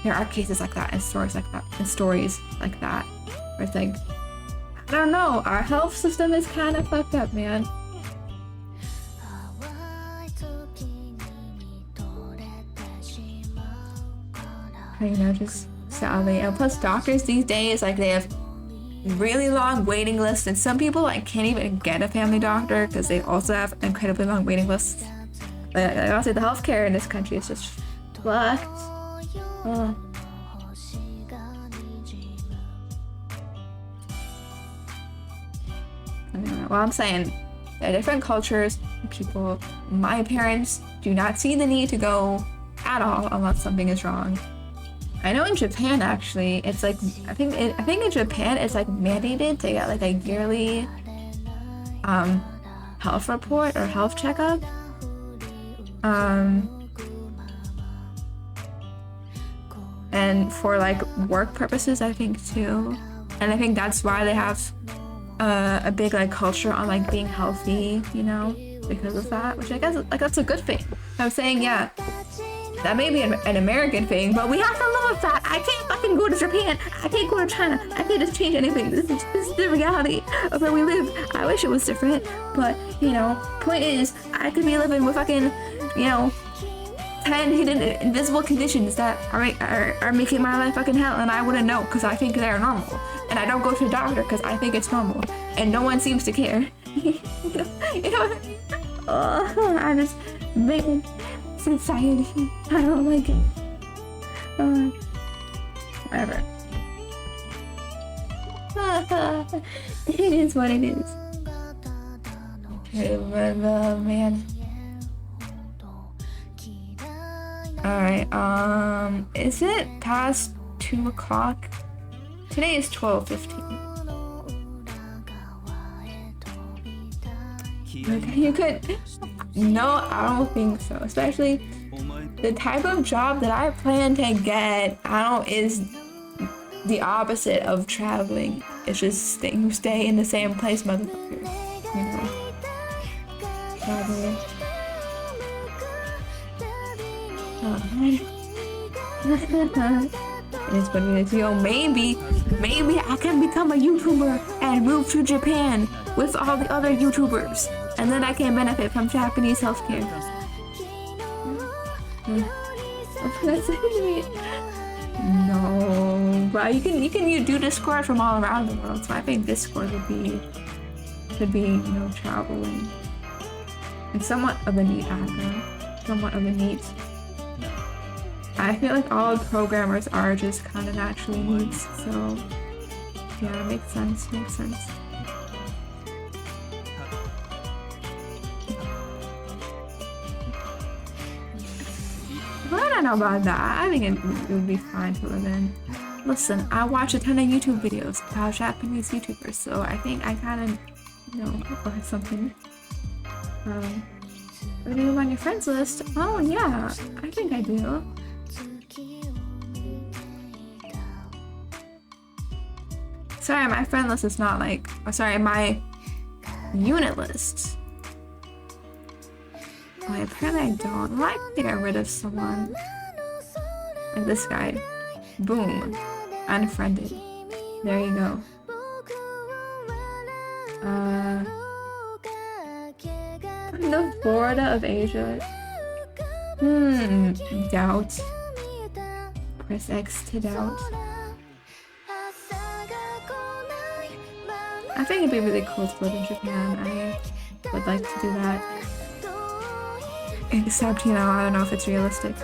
there are cases like that and stories like that, where it's like, I don't know, our health system is kind of fucked up, man. You know, just sadly. And plus doctors these days, like, they have really long waiting lists, and some people like can't even get a family doctor because they also have incredibly long waiting lists. Like honestly, the healthcare in this country is just fucked. Oh. Well, I'm saying there are different cultures, people. My parents do not see the need to go at all unless something is wrong. I know in Japan, actually, it's like, I think in Japan it's like mandated to get like a yearly health report or health checkup. And for like work purposes, I think too. And I think that's why they have a big like culture on like being healthy, you know, because of that, which I guess like that's a good thing. I'm saying, yeah, that may be an American thing, but we have to live with that. I can't fucking go to Japan. I can't go to China. I can't just change anything. This is the reality of where we live. I wish it was different, but you know, point is, I could be living with fucking, you know, 10 hidden invisible conditions that are making my life fucking hell, and I wouldn't know because I think they're normal. And I don't go to the doctor because I think it's normal, and no one seems to care. You know what I mean? Oh, I just make society. I don't like it. Whatever. It is what it is. Okay, man. Alright, is it past 2 o'clock? Today is 12:15. You could... No, I don't think so. Especially the type of job that I plan to get, is the opposite of traveling. It's just stay in the same place, motherfucker. You know? Traveling. It's what it is. Yo, maybe I can become a YouTuber and move to Japan with all the other YouTubers, and then I can benefit from Japanese healthcare. No, but you can do Discord from all around the world. So I think Discord could be, you know, traveling. It's somewhat of a neat acronym. Somewhat of a neat. I feel like all programmers are just kind of naturally neats, so yeah, makes sense, makes sense. Well, I don't know about that. I think it would be fine to live in. Listen, I watch a ton of YouTube videos about Japanese YouTubers, so I think I kind of, you know, learned something. Are you on your friends list? Oh yeah, I think I do. Sorry, my friend list is not like, oh, sorry, my unit list. Oh, apparently I don't. Well, I can get rid of someone. Like this guy. Boom. Unfriended. There you go. The Florida of Asia. Doubt. Press X to doubt. I think it'd be really cool to live in Japan. I would like to do that. Except, you know, I don't know if it's realistic.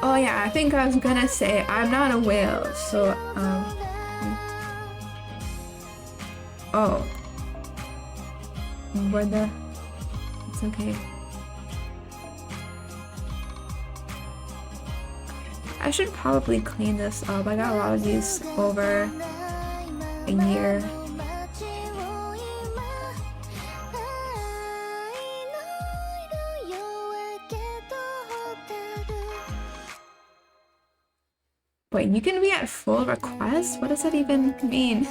Oh yeah, I think I was gonna say I'm not a whale, so oh, where the? It's okay. I should probably clean this up. I got a lot of these over a year. Wait, you can be at full request? What does that even mean?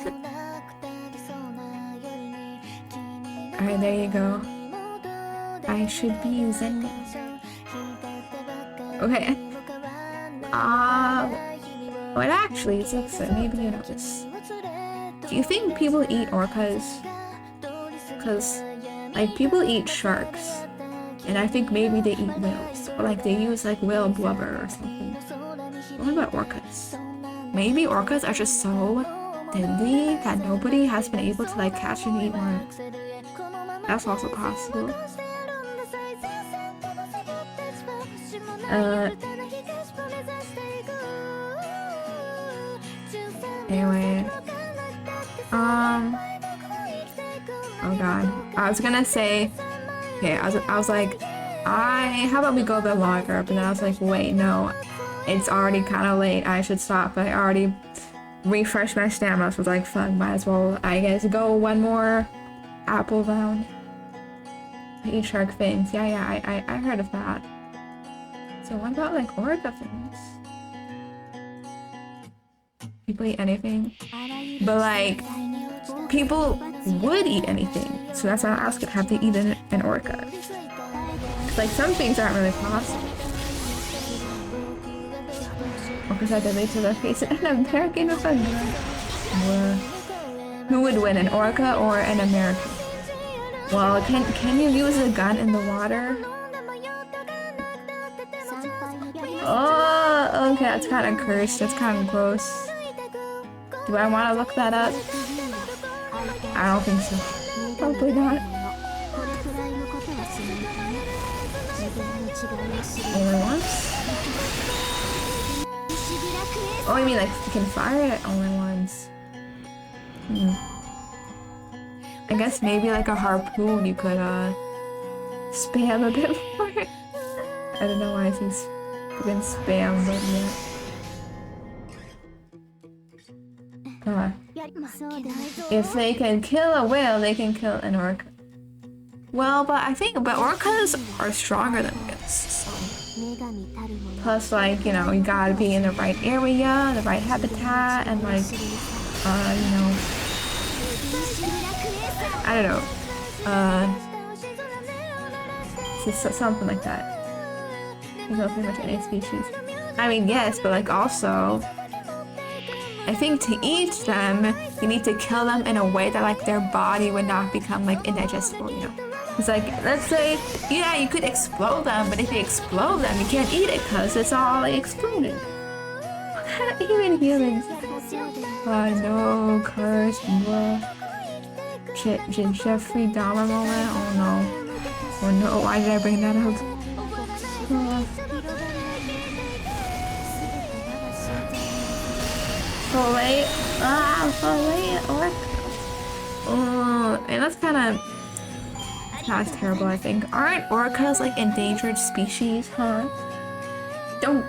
Alright, there you go. I should be using it. Okay. What actually is like, so maybe you know this. Do you think people eat orcas? Because, like, people eat sharks. And I think maybe they eat whales. Or like they use like whale blubber or something. What about orcas? Maybe orcas are just so deadly that nobody has been able to like catch and eat one. That's also possible. Anyway. Oh god. I was gonna say, okay, I was like, how about we go the logger? But then I was like, wait, no. It's already kind of late. I should stop. I already refreshed my stamina. So I was like, fuck, might as well, I guess, go one more apple round. I eat shark fins. Yeah, I heard of that. So what about like orca fins? People eat anything? But like, people would eat anything. So that's why I asked, have they eaten an orca? Cause like some things aren't really possible. Orcas are deadly to their face and an American offender. Who would win, an orca or an American? Well, can you use a gun in the water? Oh, okay, that's kind of cursed. That's kind of gross. Do I want to look that up? I don't think so. Probably not. Only once? Oh, you mean like you can fire it only once? I guess maybe like a harpoon you could spam a bit more. I don't know why I say spam, but yeah. If they can kill a whale, they can kill an orca. Well, but orcas are stronger than whales. Plus, like, you know, you gotta be in the right area, the right habitat, and like, you know, I don't know, something like that. You know, pretty much any species. I mean, yes, but like also, I think to eat them, you need to kill them in a way that like their body would not become like indigestible, you know? It's like, let's say, yeah, you could explode them, but if you explode them, you can't eat it because it's all like exploded. Even humans. No, curse, blah. Jeffrey Dahmer moment? Oh no. Oh no, why did I bring that up? Filet. Filet orc. And that's kind of... That's terrible, I think. Aren't orcas like endangered species, huh? Don't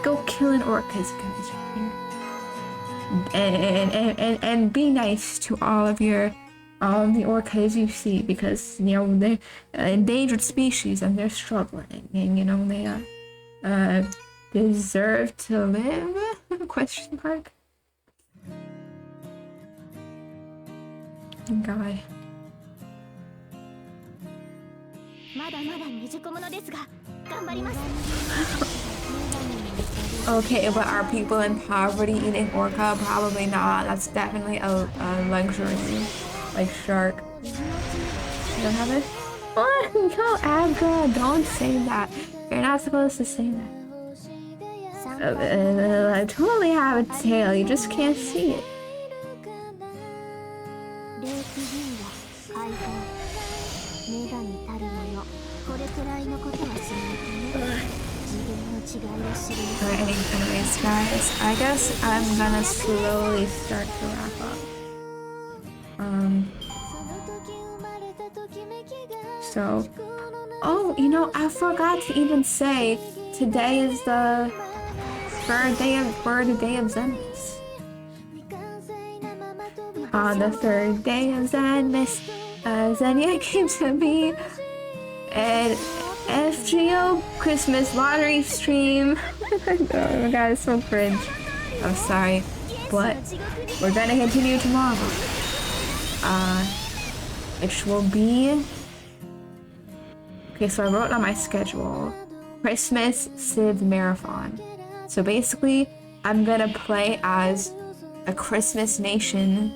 go killing orcas, guys. And be nice to all of the orcas you see, because you know they're endangered species and they're struggling, and you know they deserve to live? Question mark. God. Okay, but are people in poverty eating orca? Probably not. That's definitely a luxury. Like shark. You don't have it? What? No, Abra, don't say that. You're not supposed to say that. I totally have a tail, you just can't see it. Alright, anyways guys, I guess I'm gonna slowly start to wrap up. So, oh, you know, I forgot to even say, today is the third day of Zenmas. On the third day of Zenmas, Zenya came to me and FGO Christmas lottery stream. Oh my god, it's so cringe. I'm sorry, but we're gonna continue tomorrow. Which will be... Okay, so I wrote on my schedule, Christmas Civ Marathon. So basically, I'm gonna play as a Christmas nation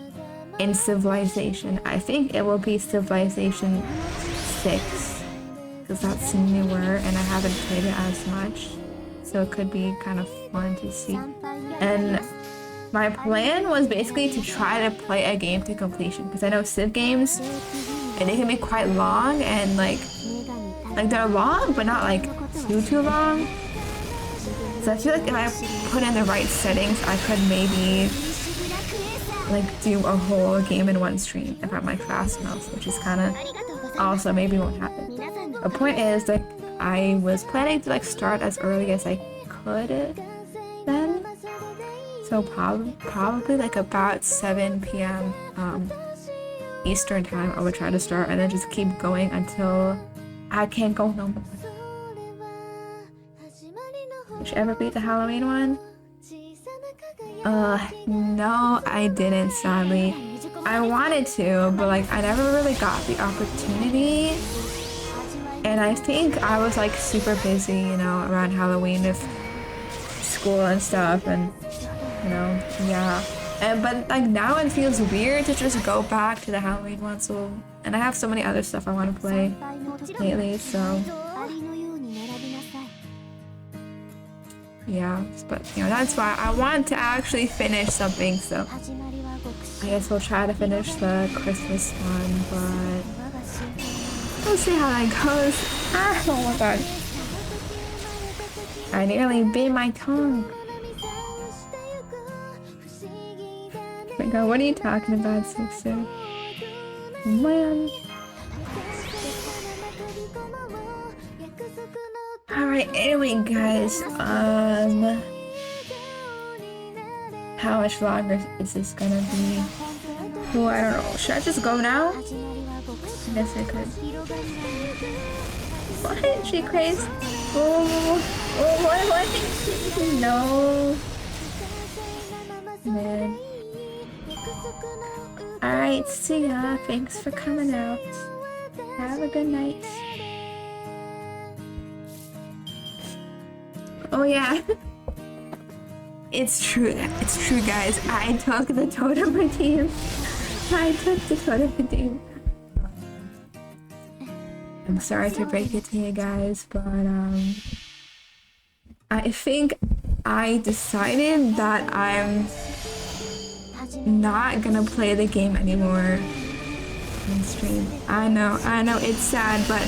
in Civilization. I think it will be Civilization 6. Because that's newer and I haven't played it as much, so it could be kind of fun to see. And my plan was basically to try to play a game to completion, because I know Civ games, and they can be quite long, and like they're long but not like too long. So I feel like if I put in the right settings, I could maybe like do a whole game in one stream if I'm like fast enough, which is kind of also maybe won't happen. The point is that I was planning to like start as early as I could then. So probably like about 7 p.m. Eastern time I would try to start, and then just keep going until I can't go no more. Did you ever beat the Halloween one? No, I didn't, sadly. I wanted to, but like I never really got the opportunity. And I think I was like super busy, you know, around Halloween with school and stuff, and you know, yeah. But like now it feels weird to just go back to the Halloween one, so, and I have so many other stuff I want to play lately, so yeah. But you know, that's why I want to actually finish something, so I guess we'll try to finish the Christmas one, but we'll see how that goes. Oh my god. I nearly bit my tongue. Oh my god, what are you talking about, sister? Man. Alright, anyway guys, how much longer is this gonna be? Oh, I don't know. Should I just go now? I guess I could. What? She crazy? Oh, what? No. Man. Alright, see ya. Thanks for coming out. Have a good night. Oh yeah. It's true guys. I took the totem redeem. I'm sorry to break it to you guys, but I think I decided that I'm not gonna play the game anymore on stream. I know, it's sad, but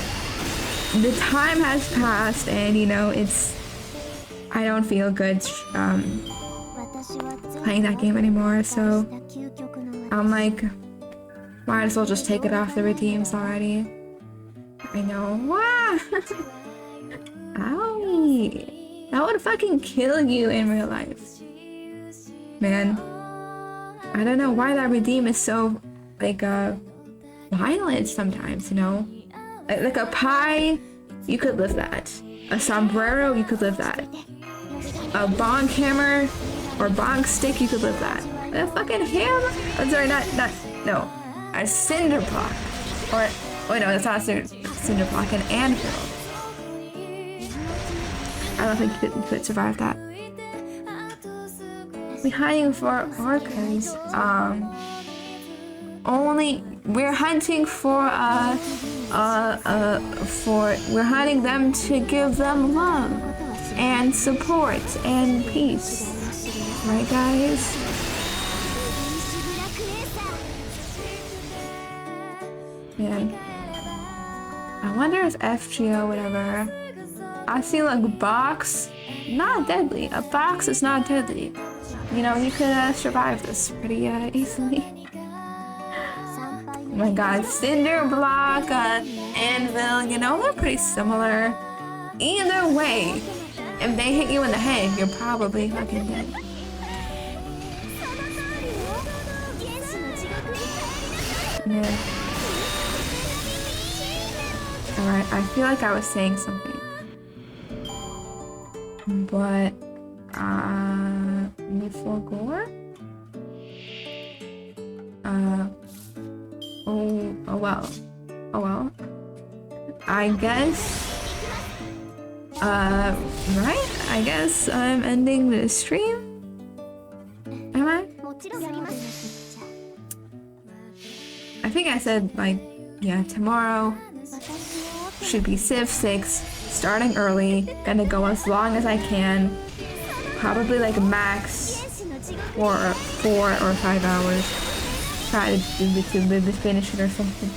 the time has passed and you know, I don't feel good playing that game anymore, so I'm like, might as well just take it off the redeems already. I know. Wow! Owie! That would fucking kill you in real life. Man. I don't know why that redeem is so, like, violent sometimes, you know? Like a pie, you could live that. A sombrero, you could live that. A bong hammer or bong stick, you could live that. A fucking hammer? Oh, sorry, no. A cinder block. Or, wait, no, that's not a cinder block, an anvil. I don't think you could survive that. We're hiding for orcas. We're hunting we're hunting them to give them love and support and peace. Right, guys? Man. I wonder if FGO would ever... I see like box, not deadly. A box is not deadly. You know, you could survive this pretty easily. Oh my god, cinder block, anvil, you know, they're pretty similar. Either way, if they hit you in the head, you're probably fucking dead. Yeah. Alright, I feel like I was saying something. But, before gore? Oh well. I guess, right? I guess I'm ending the stream? Am I? I think I said, like, yeah, tomorrow should be Civ 6, starting early, gonna go as long as I can, probably like max 4 or 5 hours. Try to finish it or something.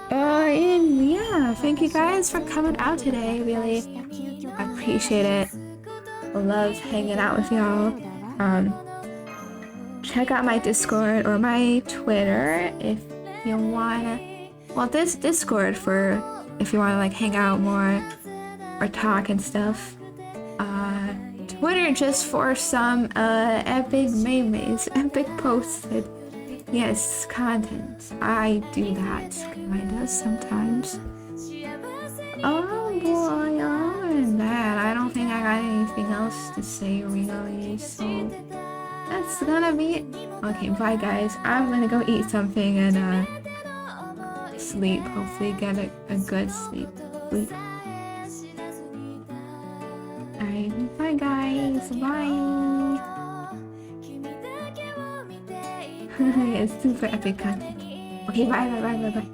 And yeah, thank you guys for coming out today. Really appreciate it. I love hanging out with y'all. Check out my Discord or my Twitter if you wanna. Well, this Discord for if you wanna like hang out more or talk and stuff. Twitter just for some epic memes, epic posted. Yes, content. I do that kinda sometimes. Oh boy, other than that, I don't think I got anything else to say really, so that's gonna be it. Okay, bye guys. I'm gonna go eat something and sleep. Hopefully get a good sleep. Alright, bye guys. Bye. It's super epic content. Okay, bye.